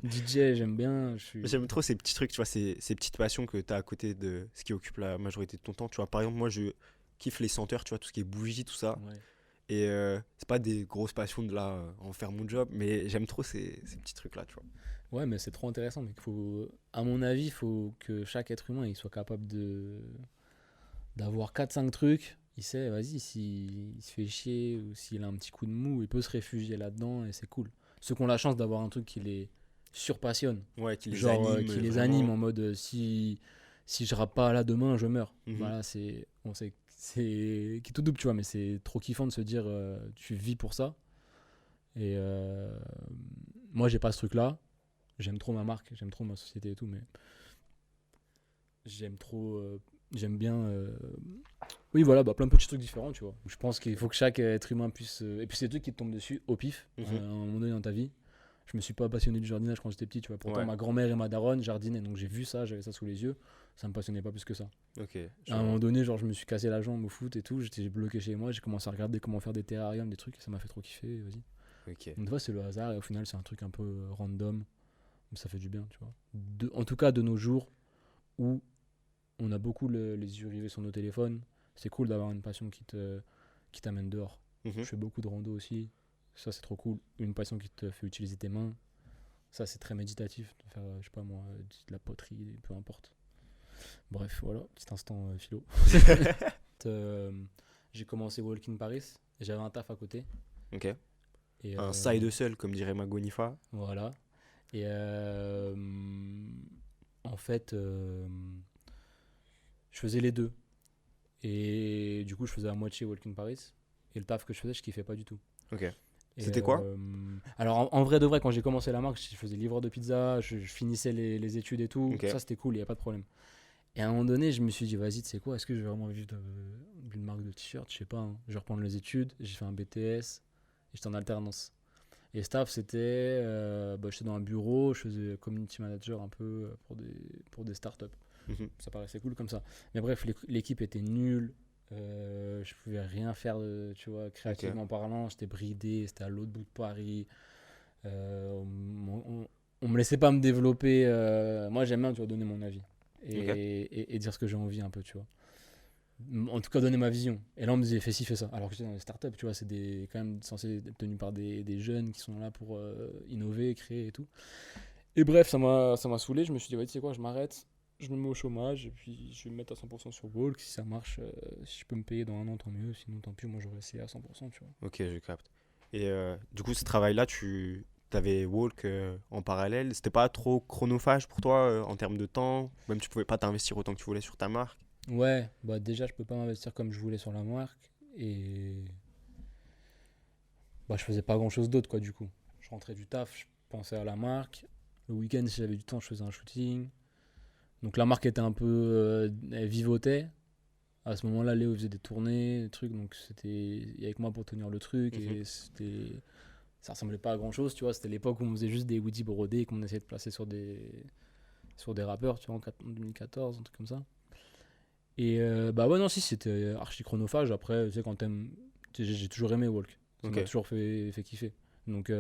Speaker 2: DJ, j'aime bien.
Speaker 1: J'aime trop ces petits trucs, tu vois, ces petites passions que tu as à côté de ce qui occupe la majorité de ton temps. Tu vois, par exemple, moi, je kiffe les senteurs, tu vois, tout ce qui est bougie, tout ça.
Speaker 2: Ouais.
Speaker 1: Et c'est pas des grosses passions de là en faire mon job, mais j'aime trop ces petits trucs-là, tu vois.
Speaker 2: Ouais, mais c'est trop intéressant. Mais à mon avis, il faut que chaque être humain il soit capable d'avoir 4-5 trucs. Il sait, vas-y, s'il se fait chier ou s'il a un petit coup de mou, il peut se réfugier là-dedans et c'est cool. Ceux qui ont la chance d'avoir un truc qui les surpassionne,
Speaker 1: Ouais, qui les
Speaker 2: genre
Speaker 1: anime
Speaker 2: qui les
Speaker 1: vraiment.
Speaker 2: anime en mode si je rappe pas là demain, je meurs.
Speaker 1: Mhm.
Speaker 2: Voilà, c'est qui tout double, tu vois, mais c'est trop kiffant de se dire tu vis pour ça. Et moi, j'ai pas ce truc-là. J'aime trop ma marque, j'aime trop ma société et tout, mais j'aime bien. Oui, voilà, bah, plein de petits trucs différents, tu vois. Je pense qu'il faut que chaque être humain puisse. Et puis, c'est des trucs qui te tombent dessus au pif,
Speaker 1: Mhm.
Speaker 2: à un moment donné dans ta vie. Je me suis pas passionné du jardinage quand j'étais petit, tu vois. Pourtant,
Speaker 1: Ouais.
Speaker 2: ma grand-mère et ma daronne jardinaient, donc j'ai vu ça, j'avais ça sous les yeux. Ça me passionnait pas plus que ça.
Speaker 1: Ok, je
Speaker 2: À un
Speaker 1: vois.
Speaker 2: moment donné, genre, je me suis cassé la jambe au foot et tout, j'étais bloqué chez moi, j'ai commencé à regarder comment faire des terrariums, des trucs, et ça m'a fait trop kiffer, vas-y.
Speaker 1: Ok.
Speaker 2: Donc, tu vois, c'est le hasard, et au final, c'est un truc un peu random, mais ça fait du bien, tu vois. En tout cas, de nos jours, où on a beaucoup les yeux rivés sur nos téléphones, c'est cool d'avoir une passion qui t'amène dehors.
Speaker 1: Mhm.
Speaker 2: Je fais beaucoup de rando aussi, ça c'est trop cool. Une passion qui te fait utiliser tes mains, ça c'est très méditatif, de faire, je sais pas moi, de la poterie, peu importe. Bref, voilà, petit instant philo. Euh, j'ai commencé Walk in Paris, et j'avais un taf à côté.
Speaker 1: Ok.
Speaker 2: Et,
Speaker 1: Un side hustle, comme dirait Magonifa.
Speaker 2: voilà. Et en fait, je faisais les deux. Et du coup, je faisais à moitié Walk in Paris. Et le taf que je faisais, je kiffais pas du tout.
Speaker 1: Ok.
Speaker 2: Et,
Speaker 1: C'était quoi?
Speaker 2: Alors, en vrai de vrai, quand j'ai commencé la marque, je faisais livreur de pizza, je finissais les études et tout.
Speaker 1: Ok.
Speaker 2: Ça, c'était cool, il n'y a pas de problème. Et à un moment donné, je me suis dit, vas-y, tu sais quoi, est-ce que j'ai vraiment envie d'une marque de t-shirt? Je sais pas. Hein. Je vais reprendre les études, j'ai fait un BTS et j'étais en alternance. Et staff, c'était. J'étais dans un bureau, je faisais community manager un peu pour des startups.
Speaker 1: Mhm.
Speaker 2: Ça paraissait cool comme ça. Mais bref, l'équipe était nulle. Je pouvais rien faire, tu vois, créativement parlant. J'étais bridé, c'était à l'autre bout de Paris. On me laissait pas me développer. Moi, j'aime bien, tu vois, donner mon avis et dire ce que j'ai envie un peu, tu vois. En tout cas, donner ma vision. Et là, on me disait, fais ci, fais ça. Alors que j'étais dans les startups, tu vois, c'est quand même censé être tenu par des jeunes qui sont là pour innover, créer et tout. Et bref, ça m'a saoulé. Je me suis dit, ouais, tu sais quoi, je m'arrête. Je me mets au chômage et puis je vais me mettre à 100% sur Walk. Si ça marche, si je peux me payer dans un an, tant mieux. Sinon, tant pis, moi j'aurais essayé à 100%, tu vois.
Speaker 1: Ok, je capte. Et du coup, ce travail-là, tu avais Walk en parallèle. C'était pas trop chronophage pour toi en termes de temps? Même tu pouvais pas t'investir autant que tu voulais sur ta marque?
Speaker 2: Ouais, bah déjà, je peux pas m'investir comme je voulais sur la marque. Et bah, je faisais pas grand chose d'autre, quoi, du coup. Je rentrais du taf, je pensais à la marque. Le week-end, si j'avais du temps, je faisais un shooting. Donc la marque était un peu. Elle vivotait. À ce moment-là, Léo faisait des tournées, des trucs, donc il y avait que moi pour tenir le truc.
Speaker 1: Mhm.
Speaker 2: Et ça ressemblait pas à grand-chose, tu vois. C'était l'époque où on faisait juste des hoodies brodés et qu'on essayait de placer sur des rappeurs, tu vois, en 2014, un truc comme ça. Et bah ouais, non, si, c'était archi chronophage. Après, tu sais, quand t'aimes. Tu sais, j'ai toujours aimé Walk. Ça
Speaker 1: Ok,
Speaker 2: m'a toujours fait kiffer. Donc,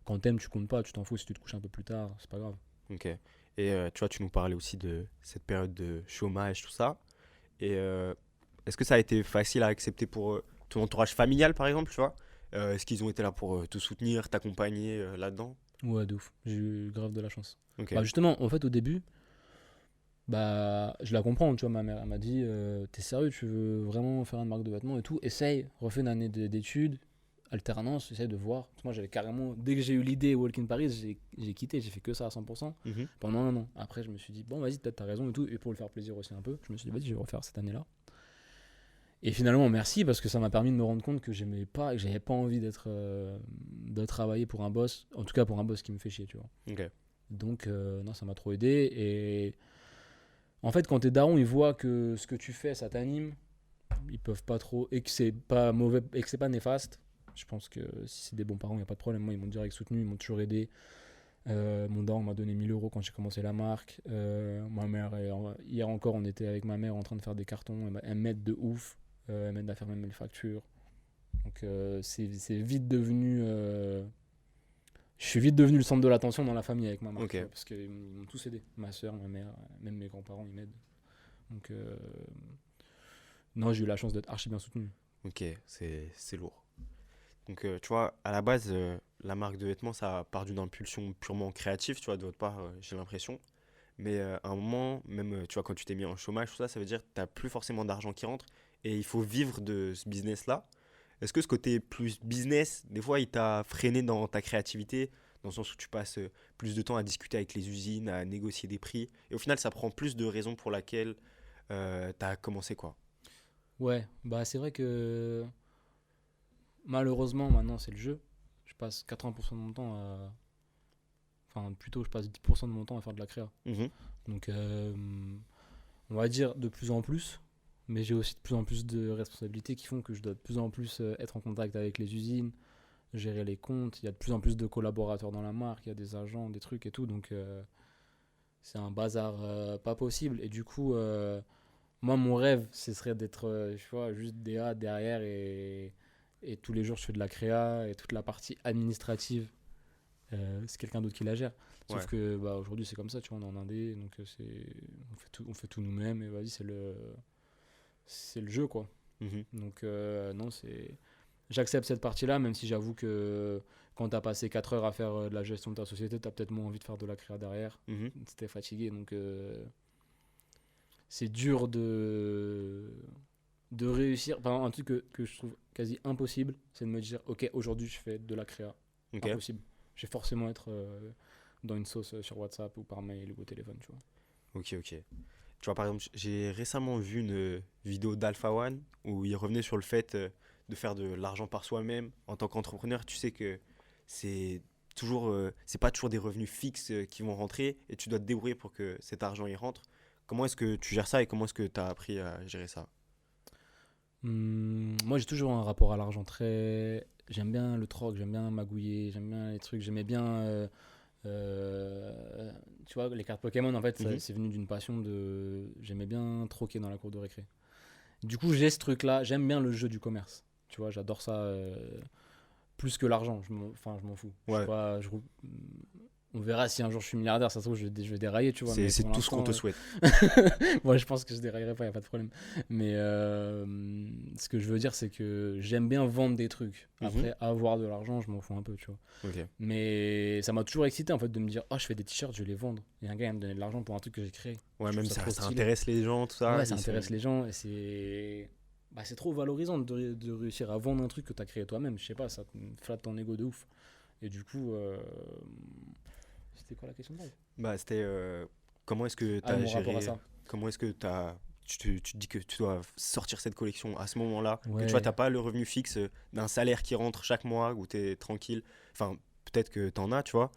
Speaker 2: quand t'aimes, tu comptes pas, tu t'en fous si tu te couches un peu plus tard, c'est pas grave.
Speaker 1: ok. Et tu vois, tu nous parlais aussi de cette période de chômage, tout ça. Et est-ce que ça a été facile à accepter pour ton entourage familial, par exemple, tu vois? Est-ce qu'ils ont été là pour te soutenir, t'accompagner là-dedans?
Speaker 2: Ouais, de ouf. J'ai eu grave de la chance.
Speaker 1: Ok.
Speaker 2: Bah, justement, en fait, au début, bah, je la comprends, tu vois, ma mère, elle m'a dit, t'es sérieux, tu veux vraiment faire une marque de vêtements et tout, essaye, refais une année d'études, alternance, essaye de voir. Parce que moi, j'avais carrément, dès que j'ai eu l'idée Walk in Paris, j'ai quitté, j'ai fait que ça à 100%
Speaker 1: Mhm.
Speaker 2: pendant un an. Après, je me suis dit, bon, vas-y, peut-être t'as raison et tout, et pour le faire plaisir aussi un peu, je me suis dit, vas-y, je vais refaire cette année-là. Et finalement, merci, parce que ça m'a permis de me rendre compte que j'aimais pas, et que j'avais pas envie de travailler pour un boss, en tout cas pour un boss qui me fait chier, tu vois.
Speaker 1: Ok.
Speaker 2: Donc, non, ça m'a trop aidé, et en fait, quand tes darons, ils voient que ce que tu fais, ça t'anime, ils peuvent pas trop, et que c'est pas mauvais, et que c'est pas néfaste. Je pense que si c'est des bons parents, il n'y a pas de problème. Moi, ils m'ont direct soutenu, ils m'ont toujours aidé. Mon daron m'a donné 1 000 € quand j'ai commencé la marque. Ma mère, hier encore, on était avec ma mère en train de faire des cartons. Elle m'aide de ouf. Elle m'aide à faire même les factures. Donc, c'est vite devenu. Je suis vite devenu le centre de l'attention dans la famille avec ma marque, tu
Speaker 1: Ok.
Speaker 2: vois, parce qu'ils m'ont tous aidé. Ma soeur, ma mère, même mes grands-parents, ils m'aident. Donc, non, j'ai eu la chance d'être archi bien soutenu.
Speaker 1: Ok. C'est lourd. Donc, tu vois, à la base, la marque de vêtements, ça part d'une impulsion purement créative, tu vois, de votre part, j'ai l'impression. Mais à un moment, même, tu vois, quand tu t'es mis en chômage, tout ça, ça veut dire que tu n'as plus forcément d'argent qui rentre et il faut vivre de ce business-là. Est-ce que ce côté plus business, des fois, il t'a freiné dans ta créativité, dans le sens où tu passes plus de temps à discuter avec les usines, à négocier des prix, et au final, ça prend plus de raisons pour laquelle tu as commencé, quoi.
Speaker 2: Ouais, bah c'est vrai que malheureusement, maintenant, c'est le jeu. Je passe 80% de mon temps à. Enfin, plutôt, je passe 10% de mon temps à faire de la créa.
Speaker 1: Mhm.
Speaker 2: Donc, on va dire de plus en plus. Mais j'ai aussi de plus en plus de responsabilités qui font que je dois de plus en plus être en contact avec les usines, gérer les comptes. Il y a de plus en plus de collaborateurs dans la marque, il y a des agents, des trucs et tout. Donc, c'est un bazar pas possible. Et du coup, moi, mon rêve, ce serait d'être, tu vois, juste DA derrière et tous les jours, je fais de la créa et toute la partie administrative, c'est quelqu'un d'autre qui la gère. Sauf
Speaker 1: Ouais.
Speaker 2: que bah, aujourd'hui, c'est comme ça, tu vois, on est en Indé, donc on fait tout nous-mêmes et vas-y, c'est le jeu, quoi.
Speaker 1: Mhm.
Speaker 2: Donc, non, j'accepte cette partie-là, même si j'avoue que quand t'as passé 4 heures à faire de la gestion de ta société, t'as peut-être moins envie de faire de la créa derrière.
Speaker 1: Mhm.
Speaker 2: T'es fatigué, donc c'est dur de réussir. Enfin, un truc que je trouve quasi impossible, c'est de me dire, ok, aujourd'hui je fais de la créa.
Speaker 1: Ok.
Speaker 2: Impossible. Je vais forcément être dans une sauce sur WhatsApp ou par mail ou au téléphone, tu vois.
Speaker 1: Ok, ok. Tu vois, par exemple, j'ai récemment vu une vidéo d'Alpha One où il revenait sur le fait de faire de l'argent par soi-même. En tant qu'entrepreneur, tu sais que c'est c'est pas toujours des revenus fixes qui vont rentrer et tu dois te débrouiller pour que cet argent y rentre. Comment est-ce que tu gères ça et comment est-ce que tu as appris à gérer ça?
Speaker 2: Moi, j'ai toujours un rapport à l'argent très. J'aime bien le troc, j'aime bien magouiller, j'aime bien les trucs, j'aimais bien. Tu vois, les cartes Pokémon, en fait,
Speaker 1: Mhm.
Speaker 2: c'est venu d'une passion de. J'aimais bien troquer dans la cour de récré. Du coup, j'ai ce truc-là, j'aime bien le jeu du commerce. Tu vois, j'adore ça plus que l'argent. Enfin, je m'en fous. Je suis
Speaker 1: Ouais,
Speaker 2: pas. On verra si un jour je suis milliardaire, ça se trouve, je vais dérailler, tu vois. Mais
Speaker 1: c'est
Speaker 2: pour
Speaker 1: tout ce qu'on
Speaker 2: l'instant,
Speaker 1: te souhaite.
Speaker 2: moi, je pense que je déraillerai pas, y a pas de problème. Mais ce que je veux dire, c'est que j'aime bien vendre des trucs.
Speaker 1: Mhm.
Speaker 2: Après, avoir de l'argent, je m'en fous un peu, tu vois.
Speaker 1: Ok.
Speaker 2: Mais ça m'a toujours excité, en fait, de me dire, oh, je fais des t-shirts, je vais les vendre. Et un gars, il va me donner de l'argent pour un truc que j'ai créé.
Speaker 1: Ouais,
Speaker 2: Je trouve
Speaker 1: même
Speaker 2: ça
Speaker 1: ça,
Speaker 2: trop
Speaker 1: ça
Speaker 2: stylé.
Speaker 1: intéresse les gens, tout ça.
Speaker 2: Ouais, ça
Speaker 1: Ils sont...
Speaker 2: intéresse les gens et c'est. Bah, c'est trop valorisant de réussir à vendre un truc que tu as créé toi-même. Je sais pas, ça te flatte ton ego de ouf. Et du coup, c'était quoi la question de base?
Speaker 1: Bah, c'était comment est-ce que tu
Speaker 2: Ah,
Speaker 1: as
Speaker 2: mon rapport à
Speaker 1: géré,
Speaker 2: ça.
Speaker 1: comment est-ce que tu as tu te dis que tu dois sortir cette collection à ce moment-là, que
Speaker 2: Ouais.
Speaker 1: tu vois, t'as pas le revenu fixe d'un salaire qui rentre chaque mois où tu es tranquille. Enfin, peut-être que tu en as, tu vois,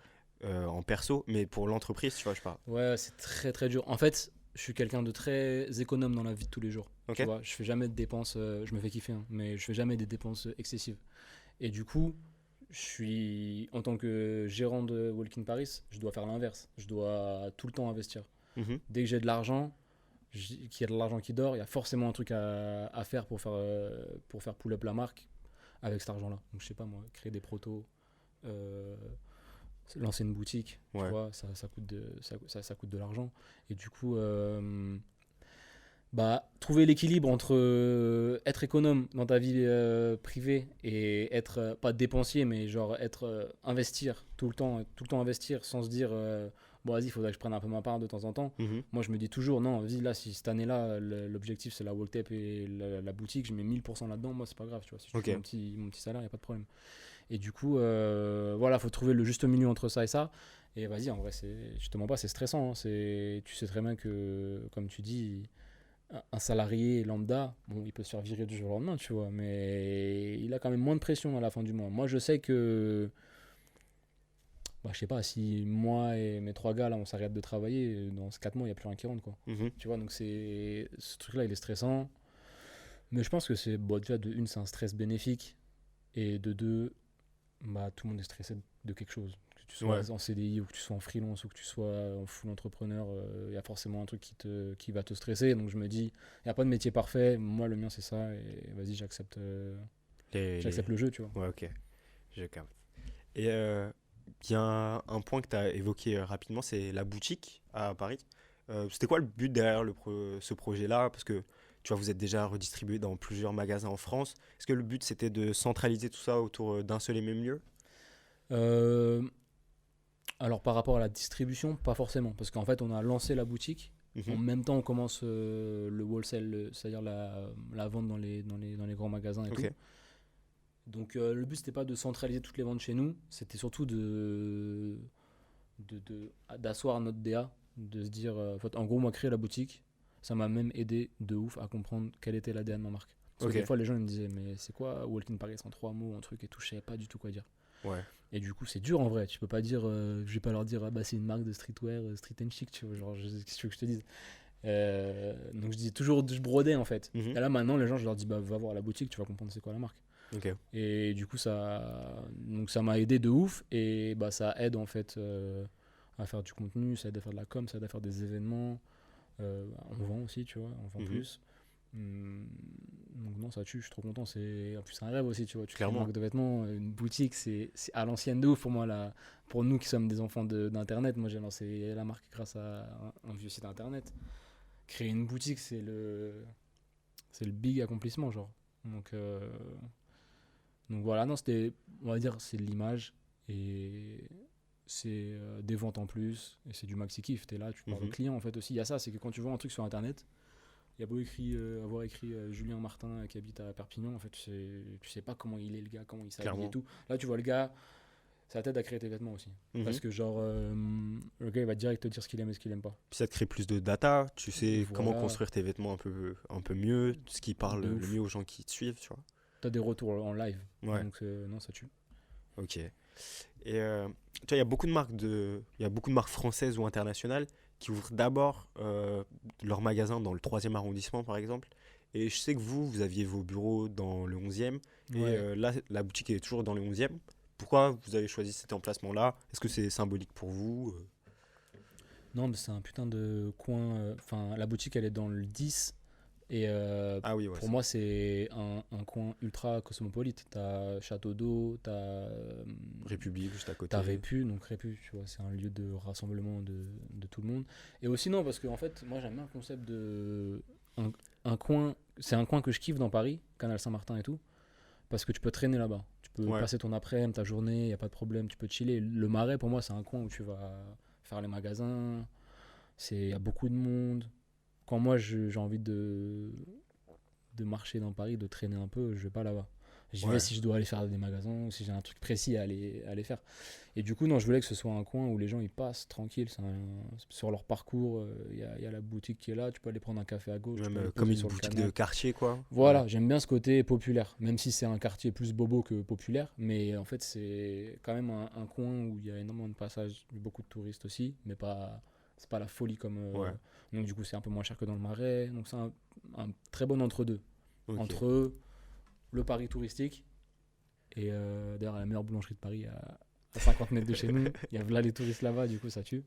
Speaker 1: en perso, mais pour l'entreprise, tu vois, je sais pas.
Speaker 2: Ouais, c'est très très dur. En fait, je suis quelqu'un de très économe dans la vie de tous les jours.
Speaker 1: Ok.
Speaker 2: Tu vois, je fais jamais de dépenses, je me fais kiffer, hein, mais je fais jamais des dépenses excessives. Et du coup, je suis, en tant que gérant de Walk in Paris, je dois faire l'inverse. Je dois tout le temps investir.
Speaker 1: Mhm.
Speaker 2: Dès que j'ai de l'argent, qu'il y a de l'argent qui dort, il y a forcément un truc à faire pour faire pull up la marque avec cet argent-là. Donc, je sais pas moi, créer des protos, euh, lancer une boutique, tu
Speaker 1: Ouais.
Speaker 2: vois, ça coûte ça coûte de l'argent. Et du coup, bah, trouver l'équilibre entre être économe dans ta vie privée et être, pas dépensier, mais genre être investir tout le temps investir sans se dire, bon, vas-y, il faudrait que je prenne un peu ma part de temps en temps.
Speaker 1: Mhm.
Speaker 2: Moi, je me dis toujours, non, vas-y, là, si cette année-là, l'objectif c'est la Walk Tape et la boutique, je mets 1000% là-dedans, moi, c'est pas grave, tu vois. Si je
Speaker 1: Ok.
Speaker 2: fais mon petit salaire, il n'y a pas de problème. Et du coup, voilà, faut trouver le juste milieu entre ça et ça. Et vas-y, en vrai, je te mens pas, c'est stressant, hein. Tu sais très bien que, comme tu dis, un salarié lambda, bon, il peut se faire virer du jour au lendemain, tu vois, mais il a quand même moins de pression à la fin du mois. Moi, je sais que, bah, je sais pas, si moi et mes 3 gars, là, on s'arrête de travailler, dans ce 4 mois, il n'y a plus rien qui rentre, quoi.
Speaker 1: Mhm.
Speaker 2: Tu vois, donc ce truc-là, il est stressant. Mais je pense que c'est, bon, déjà, de une, c'est un stress bénéfique. Et de deux, bah, tout le monde est stressé de quelque chose. Que tu sois
Speaker 1: Ouais.
Speaker 2: en CDI ou que tu sois en freelance ou que tu sois en full entrepreneur, il y a forcément un truc qui va te stresser. Donc je me dis, il n'y a pas de métier parfait. Moi, le mien, c'est ça. Et vas-y, j'accepte le jeu, tu vois.
Speaker 1: Ouais, ok, je capte. Et il y a un point que tu as évoqué rapidement, c'est la boutique à Paris. C'était quoi le but derrière ce projet-là? Parce que tu vois, vous êtes déjà redistribué dans plusieurs magasins en France. Est-ce que le but c'était de centraliser tout ça autour d'un seul et même lieu?
Speaker 2: Euh, alors, par rapport à la distribution, pas forcément. Parce qu'en fait, on a lancé la boutique. En
Speaker 1: Mhm.
Speaker 2: même temps, on commence le wholesale, c'est-à-dire la vente dans les grands magasins et tout.
Speaker 1: Ok.
Speaker 2: Donc le but c'était pas de centraliser toutes les ventes chez nous, c'était surtout d'asseoir notre DA, de se dire, en fait, en gros moi créer la boutique, ça m'a même aidé de ouf à comprendre quelle était l'ADN de ma marque. Parce
Speaker 1: Ok.
Speaker 2: que des fois les gens ils me disaient mais c'est quoi Walk in Paris en 3 mots, un truc et tout, je savais pas du tout quoi dire.
Speaker 1: Ouais.
Speaker 2: Et du coup c'est dur en vrai, tu peux pas dire, je vais pas leur dire ah bah c'est une marque de streetwear, street and chic, tu vois, genre qu'est-ce que tu veux que je te dise. Donc je dis toujours, je brodais en fait.
Speaker 1: Mhm.
Speaker 2: Et là maintenant les gens je leur dis bah va voir la boutique, tu vas comprendre c'est quoi la marque.
Speaker 1: Ok.
Speaker 2: Et du coup, donc ça m'a aidé de ouf. Et bah, ça aide en fait à faire du contenu, ça aide à faire de la com, ça aide à faire des événements. On vend aussi, tu vois, on vend
Speaker 1: Mhm.
Speaker 2: plus. Donc non, ça tue, je suis trop content. En plus, c'est un rêve aussi, tu vois. Tu crées une
Speaker 1: Clairement.
Speaker 2: marque de vêtements, une boutique, c'est à l'ancienne de ouf pour moi. Là. Pour nous qui sommes des enfants d'Internet, moi j'ai lancé la marque grâce à un vieux site Internet. Créer une boutique, c'est le big accomplissement, genre. Donc, donc voilà, non, on va dire, c'est de l'image et c'est des ventes en plus et c'est du maxi kiff. T'es là, tu parles au
Speaker 1: Mhm.
Speaker 2: client en fait aussi. Il y a ça, c'est que quand tu vois un truc sur internet, il y a beau avoir écrit Julien Martin qui habite à Perpignan, en fait, tu sais pas comment il est le gars, comment il s'habille
Speaker 1: Clairement.
Speaker 2: et tout. Là, tu vois le gars, ça t'aide à créer tes vêtements aussi.
Speaker 1: Mhm.
Speaker 2: Parce que genre, le gars il va direct te dire ce qu'il aime et ce qu'il aime pas.
Speaker 1: Puis ça te crée plus de data, tu sais comment
Speaker 2: Voilà,
Speaker 1: construire tes vêtements un peu mieux, ce qui parle
Speaker 2: de
Speaker 1: le
Speaker 2: ouf.
Speaker 1: mieux aux gens qui te suivent, tu vois.
Speaker 2: T'as des retours en live.
Speaker 1: Ouais.
Speaker 2: Donc non, ça tue.
Speaker 1: Ok. Et tu vois, il y a beaucoup de il y a beaucoup de marques françaises ou internationales qui ouvrent d'abord leur magasin dans le 3e arrondissement, par exemple. Et je sais que vous aviez vos bureaux dans le 11e. Et
Speaker 2: Ouais.
Speaker 1: là, la boutique est toujours dans le 11e. Pourquoi vous avez choisi cet emplacement-là? Est-ce que c'est symbolique pour vous?
Speaker 2: Non, mais c'est un putain de coin. Enfin, la boutique, elle est dans le 10. Et
Speaker 1: Ah oui, ouais.
Speaker 2: pour moi, c'est un coin ultra cosmopolite. T'as Château d'Eau,
Speaker 1: République, juste à côté.
Speaker 2: t'as Répu. Donc Répu, tu vois, c'est un lieu de rassemblement de tout le monde. Et aussi, non, parce que en fait, moi, j'aime bien le concept de. Un coin. C'est un coin que je kiffe dans Paris, Canal Saint-Martin et tout. Parce que tu peux traîner là-bas. Tu peux
Speaker 1: Ouais.
Speaker 2: passer ton après-midi, ta journée, y a pas de problème. Tu peux chiller. Le Marais, pour moi, c'est un coin où tu vas faire les magasins. Il y a beaucoup de monde. Quand moi j'ai envie de marcher dans Paris, de traîner un peu, je vais pas là-bas. J'y
Speaker 1: Ouais.
Speaker 2: vais si je dois aller faire des magasins ou si j'ai un truc précis à aller faire. Et du coup, non, je voulais que ce soit un coin où les gens ils passent tranquille. Sur leur parcours, il y a la boutique qui est là. Tu peux aller prendre un café à gauche, tu
Speaker 1: Même
Speaker 2: peux aller
Speaker 1: comme
Speaker 2: poser
Speaker 1: une
Speaker 2: sur le
Speaker 1: boutique de
Speaker 2: canal.
Speaker 1: quartier, quoi. Ouais.
Speaker 2: Voilà, j'aime bien ce côté populaire, même si c'est un quartier plus bobo que populaire. Mais en fait, c'est quand même un coin où il y a énormément de passages, beaucoup de touristes aussi, mais c'est pas la folie comme.
Speaker 1: Ouais.
Speaker 2: Donc, du coup, c'est un peu moins cher que dans le Marais. Donc, c'est un très bon entre-deux.
Speaker 1: Ok.
Speaker 2: Entre le Paris touristique et d'ailleurs, la meilleure boulangerie de Paris à 50 mètres de chez nous. Il y a là les touristes là-bas, du coup, ça tue.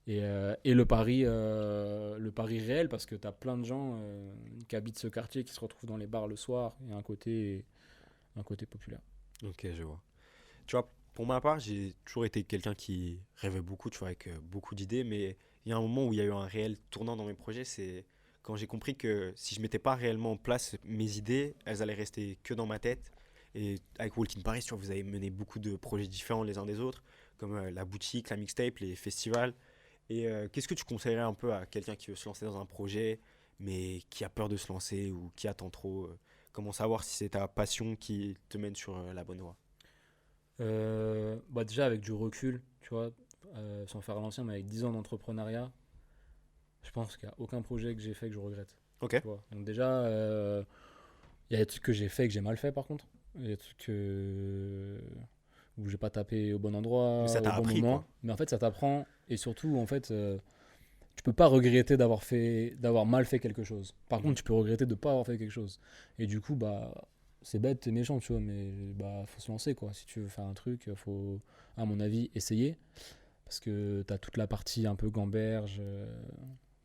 Speaker 2: Et le Paris réel, parce que tu as plein de gens qui habitent ce quartier, qui se retrouvent dans les bars le soir. Il y a un côté populaire.
Speaker 1: Ok, je vois. Tu vois, pour ma part, j'ai toujours été quelqu'un qui rêvait beaucoup, tu vois, avec beaucoup d'idées, mais il y a un moment où il y a eu un réel tournant dans mes projets, c'est quand j'ai compris que si je mettais pas réellement en place mes idées, elles allaient rester que dans ma tête. Et avec Walk in Paris, tu vois, vous avez mené beaucoup de projets différents les uns des autres, comme la boutique, la mixtape, les festivals. Et qu'est-ce que tu conseillerais un peu à quelqu'un qui veut se lancer dans un projet, mais qui a peur de se lancer ou qui attend trop comment savoir si c'est ta passion qui te mène sur la bonne voie?
Speaker 2: Bah déjà, avec du recul, tu vois, sans faire à l'ancien, mais avec 10 ans d'entrepreneuriat, je pense qu'il n'y a aucun projet que j'ai fait que je regrette.
Speaker 1: Ok.
Speaker 2: Tu vois. Donc déjà, il y a des trucs que j'ai fait que j'ai mal fait par contre. Il y a des trucs où j'ai pas tapé au bon
Speaker 1: Mais
Speaker 2: endroit,
Speaker 1: ça
Speaker 2: au
Speaker 1: t'a
Speaker 2: bon
Speaker 1: appris,
Speaker 2: moment.
Speaker 1: quoi.
Speaker 2: Mais en fait, ça t'apprend. Et surtout, en fait, tu peux pas regretter d'avoir mal fait quelque chose. Par
Speaker 1: Mhm.
Speaker 2: contre, tu peux regretter de pas avoir fait quelque chose. Et du coup, bah, c'est bête et méchant, tu vois, mais bah, faut se lancer, quoi. Si tu veux faire un truc, faut, à mon avis, essayer. Parce que tu as toute la partie un peu gamberge,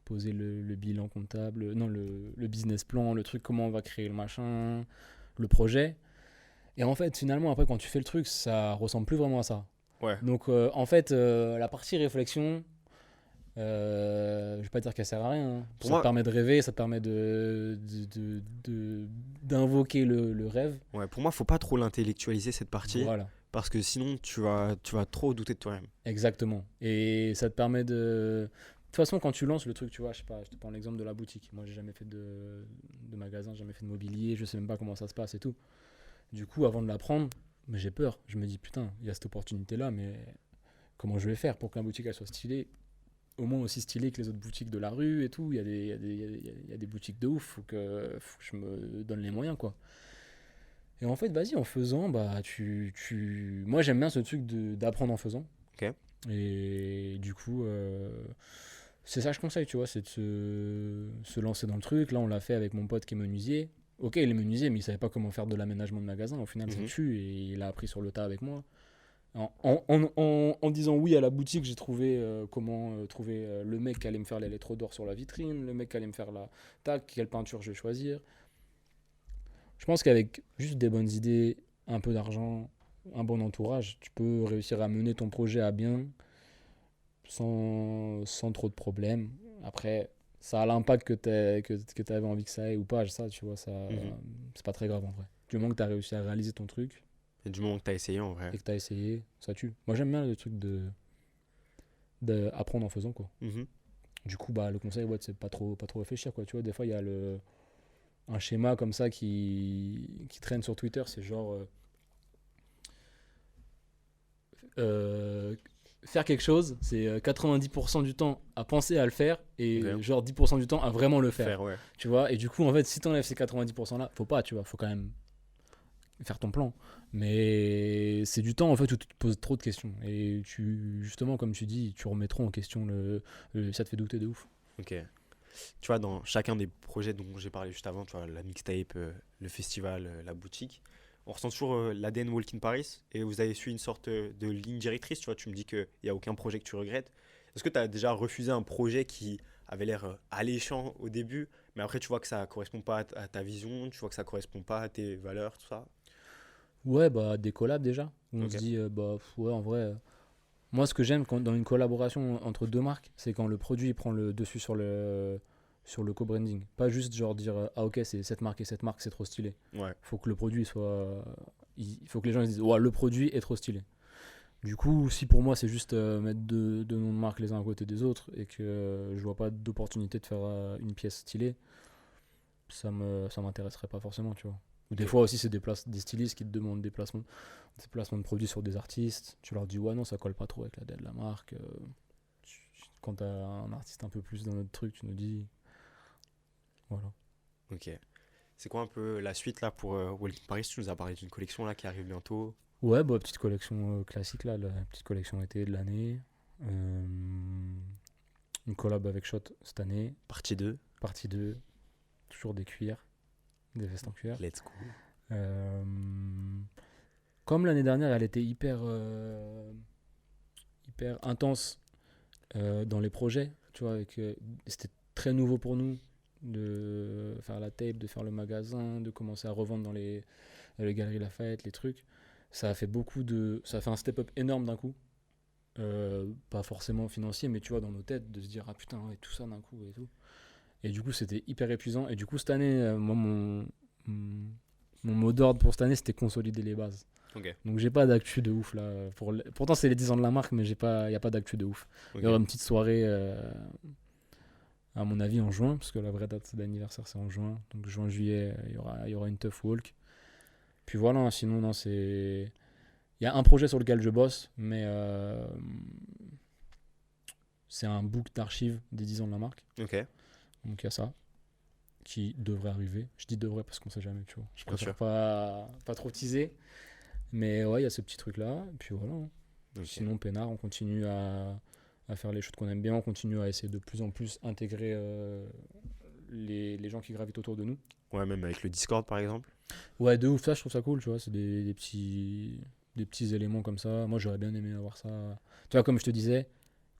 Speaker 2: poser le bilan comptable, non, le business plan, le truc, comment on va créer le machin, le projet. Et en fait, finalement, après, quand tu fais le truc, ça ressemble plus vraiment à ça.
Speaker 1: Ouais.
Speaker 2: Donc, en fait, la partie réflexion, je vais pas dire qu'elle sert à rien, hein.
Speaker 1: Pour
Speaker 2: Ça te
Speaker 1: moi,
Speaker 2: permet de rêver, ça te permet d'invoquer le rêve.
Speaker 1: faut pas trop l'intellectualiser cette partie,
Speaker 2: Voilà,
Speaker 1: parce que sinon tu vas trop douter de toi-même.
Speaker 2: exactement. Et ça te permet de. De toute façon, quand tu lances le truc, tu vois, je sais pas, je te prends l'exemple de la boutique. Moi, j'ai jamais fait de magasin, j'ai jamais fait de mobilier, je sais même pas comment ça se passe et tout. Du coup, avant de la prendre, mais j'ai peur. Je me dis, putain, il y a cette opportunité-là, mais comment je vais faire pour que la boutique elle soit stylée, au moins aussi stylée que les autres boutiques de la rue et tout. Il y a des boutiques de ouf, faut que je me donne les moyens, quoi. Et en fait, vas-y, en faisant, bah, moi, j'aime bien ce truc d'apprendre en faisant.
Speaker 1: Ok.
Speaker 2: Et du coup, c'est ça que je conseille, tu vois, c'est de se lancer dans le truc. Là, on l'a fait avec mon pote qui est menuisier. Ok, il est menuisier, mais il savait pas comment faire de l'aménagement de magasin. Au final, ça
Speaker 1: Mhm.
Speaker 2: tue et il a appris sur le tas avec moi. En disant oui à la boutique, j'ai trouvé comment trouver le mec qui allait me faire l'électro-d'or sur la vitrine, le mec qui allait me faire la tac, quelle peinture je vais choisir. Je pense qu'avec juste des bonnes idées, un peu d'argent, un bon entourage, tu peux réussir à mener ton projet à bien sans trop de problèmes. Après, ça a l'impact que tu avais envie que ça ait ou pas, ça, tu vois,
Speaker 1: Mhm.
Speaker 2: c'est pas très grave en vrai. Du moment que tu as réussi à réaliser ton truc
Speaker 1: Et du moment que tu as essayé, en vrai.
Speaker 2: et que tu as essayé, ça tue. Moi, j'aime bien le truc d'apprendre en faisant, quoi.
Speaker 1: Mhm.
Speaker 2: Du coup, bah, le conseil, ouais, c'est pas trop réfléchir, quoi. Tu vois, des fois, il y a un schéma comme ça qui traîne sur Twitter, c'est genre euh, faire quelque chose, c'est 90% du temps à penser à le faire et
Speaker 1: Ok.
Speaker 2: genre 10% du temps à vraiment le faire.
Speaker 1: Faire, ouais.
Speaker 2: Tu vois, et du coup, en fait, si t'enlèves ces 90% là, faut pas, tu vois, faut quand même faire ton plan. Mais c'est du temps en fait où tu te poses trop de questions. Et justement, comme tu dis, tu remets trop en question ça te fait douter de ouf.
Speaker 1: Ok. Tu vois, dans chacun des projets dont j'ai parlé juste avant, tu vois, la mixtape, le festival, la boutique, on ressent toujours l'ADN Walk in Paris et vous avez su une sorte de ligne directrice. Tu vois, tu me dis qu'il n'y a aucun projet que tu regrettes. Est-ce que tu as déjà refusé un projet qui avait l'air alléchant au début, mais après tu vois que ça correspond pas à ta vision, tu vois que ça correspond pas à tes valeurs, tout ça?
Speaker 2: Ouais, bah des collabs déjà. Où on se
Speaker 1: Ok.
Speaker 2: dit, ouais, en vrai. Moi, ce que j'aime dans une collaboration entre deux marques, c'est quand le produit il prend le dessus sur le co-branding. Pas juste genre dire, ah ok, c'est cette marque, c'est trop stylé.
Speaker 1: Ouais.
Speaker 2: Faut que le produit soit. Il faut que les gens ils disent, ouais, le produit est trop stylé. Du coup, si pour moi c'est juste mettre deux noms de marques les uns à côté des autres et que je vois pas d'opportunité de faire une pièce stylée, ça m'intéresserait pas forcément, tu vois. Ou des fois aussi, c'est des stylistes qui te demandent des placements de produits sur des artistes. Tu leur dis, ouais, non, ça colle pas trop avec la DA de la marque. Quand t'as un artiste un peu plus dans notre truc, tu nous dis. Voilà.
Speaker 1: Ok. C'est quoi un peu la suite là pour Walking Paris? Tu nous as parlé d'une collection là qui arrive bientôt.
Speaker 2: Ouais, bah, petite collection classique là, la petite collection été de l'année. Une collab avec Shot cette année.
Speaker 1: Partie 2.
Speaker 2: Partie 2. Toujours des cuirs, des vestes en cuir.
Speaker 1: Let's go.
Speaker 2: Euh, Comme l'année dernière, elle était hyper intense dans les projets. Tu vois, c'était très nouveau pour nous de faire la tape, de faire le magasin, de commencer à revendre dans les galeries Lafayette, les trucs. Ça a fait un step-up énorme d'un coup. Pas forcément financier, mais tu vois, dans nos têtes, de se dire, ah putain, ouais, tout ça d'un coup et tout. Et du coup, c'était hyper épuisant. Et du coup, cette année, moi, mon mot d'ordre pour cette année, c'était consolider les bases.
Speaker 1: Ok.
Speaker 2: Donc, j'ai pas d'actu de ouf là. Pourtant, c'est les 10 ans de la marque, mais il n'y a pas d'actu de ouf.
Speaker 1: Ok.
Speaker 2: Il y aura une petite soirée, à mon avis, en juin, parce que la vraie date d'anniversaire, c'est en juin. Donc, juin-juillet, il y aura une Tough Walk. Puis voilà, sinon, non, c'est. Il y a un projet sur lequel je bosse, mais c'est un book d'archives des 10 ans de la marque.
Speaker 1: Ok.
Speaker 2: Donc il y a ça qui devrait arriver. Je dis devrait parce qu'on sait jamais, tu vois. Je
Speaker 1: Bien
Speaker 2: préfère
Speaker 1: sûr.
Speaker 2: pas trop teaser. Mais ouais, il y a ce petit truc là. Et puis voilà.
Speaker 1: Ok.
Speaker 2: Sinon, peinard, on continue à faire les choses qu'on aime bien. On continue à essayer de plus en plus intégrer les gens qui gravitent autour de nous.
Speaker 1: Ouais, même avec le Discord par exemple.
Speaker 2: Ouais, de ouf, ça, je trouve ça cool, tu vois. C'est des petits éléments comme ça. Moi, j'aurais bien aimé avoir ça. Tu vois, comme je te disais,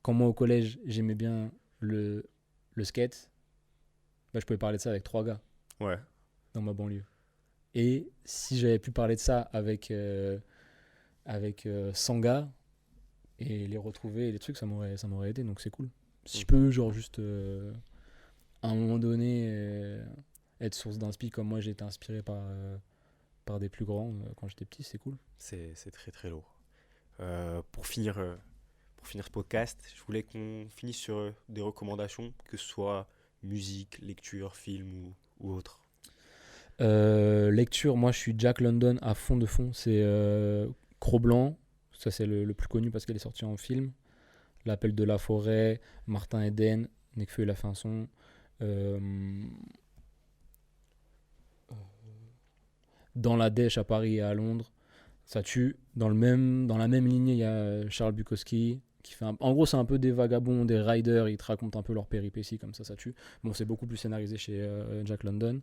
Speaker 2: quand moi au collège, j'aimais bien le skate, bah, je pouvais parler de ça avec 3 gars
Speaker 1: Ouais.
Speaker 2: dans ma banlieue. Et si j'avais pu parler de ça avec 100 gars et les retrouver, les trucs, ça m'aurait aidé. Donc c'est cool. Si je peux, genre, juste à un moment donné, être source d'inspi comme moi j'ai été inspiré par des plus grands quand j'étais petit, c'est cool.
Speaker 1: C'est très très lourd. Pour finir ce podcast, je voulais qu'on finisse sur des recommandations, que ce soit musique, lecture, film ou autre.
Speaker 2: Lecture, moi je suis Jack London à fond de fond. C'est Cro-Blanc, ça c'est le plus connu parce qu'elle est sortie en film. L'appel de la forêt, Martin Eden, Nekfeu et la Finson. Dans la Dèche à Paris et à Londres, ça tue. Dans la même lignée, il y a Charles Bukowski qui fait en gros, c'est un peu des vagabonds, des riders, ils te racontent un peu leurs péripéties, comme ça tue. Bon, c'est beaucoup plus scénarisé chez Jack London.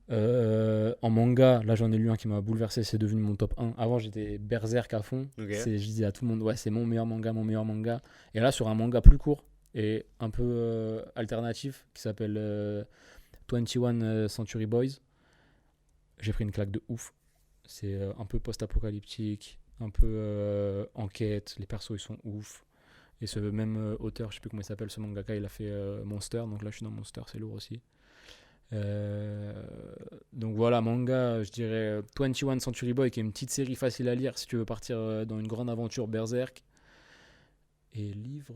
Speaker 2: En manga, là j'en ai lu un qui m'a bouleversé, c'est devenu mon top 1. Avant j'étais berserk à fond,
Speaker 1: Ok.
Speaker 2: je disais à tout le monde, ouais, c'est mon meilleur manga. Et là, sur un manga plus court et un peu alternatif qui s'appelle 21 Century Boys, j'ai pris une claque de ouf. C'est un peu post-apocalyptique, un peu enquête, les persos ils sont ouf. Et ce même auteur, je sais plus comment il s'appelle, ce mangaka, il a fait Monster, donc là je suis dans Monster, c'est lourd aussi. Donc voilà, manga, je dirais 21 Century Boy, qui est une petite série facile à lire si tu veux partir dans une grande aventure berserk. Et livre,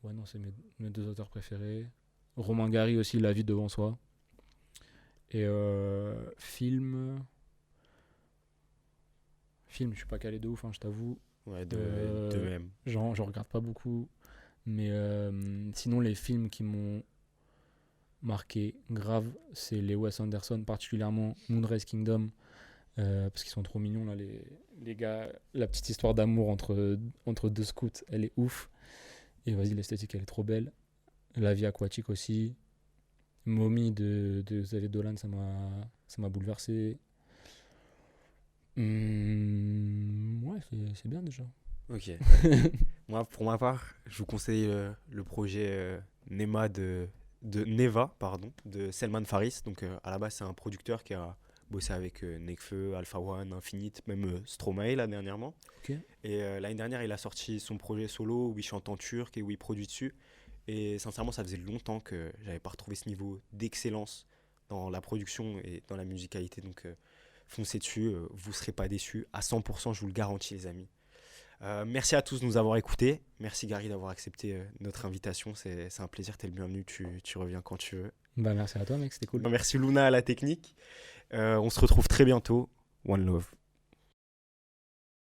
Speaker 2: ouais, non, c'est mes 2 auteurs préférés. Romain Gary aussi, La vie devant soi. Et film, je suis pas calé de ouf, hein, je t'avoue.
Speaker 1: Ouais, de même.
Speaker 2: J'en regarde pas beaucoup. Mais sinon, les films qui m'ont marqué grave, c'est les Wes Anderson, particulièrement Moonrise Kingdom, parce qu'ils sont trop mignons là, les gars. La petite histoire d'amour entre 2 scouts, elle est ouf. Et vas-y, l'esthétique, elle est trop belle. La vie aquatique aussi. Mommy de Xavier Dolan, ça m'a bouleversé. Ouais, c'est bien déjà.
Speaker 1: Ok. Moi, pour ma part, je vous conseille le projet Neva de Selman Faris. Donc à la base, c'est un producteur qui a bossé avec Nekfeu, Alpha One, Infinite, même Stromae là dernièrement.
Speaker 2: Ok.
Speaker 1: Et l'année dernière, il a sorti son projet solo où il chante en turc et où il produit dessus. Et sincèrement, ça faisait longtemps que j'avais pas retrouvé ce niveau d'excellence dans la production et dans la musicalité. Donc foncez dessus, vous serez pas déçus. À 100%, je vous le garantis, les amis. Merci à tous de nous avoir écoutés. Merci Gary d'avoir accepté notre invitation. C'est un plaisir, t'es le bienvenu, tu reviens quand tu veux.
Speaker 2: Bah, merci à toi, mec, c'était cool.
Speaker 1: Merci Luna à la technique. On se retrouve très bientôt. One love.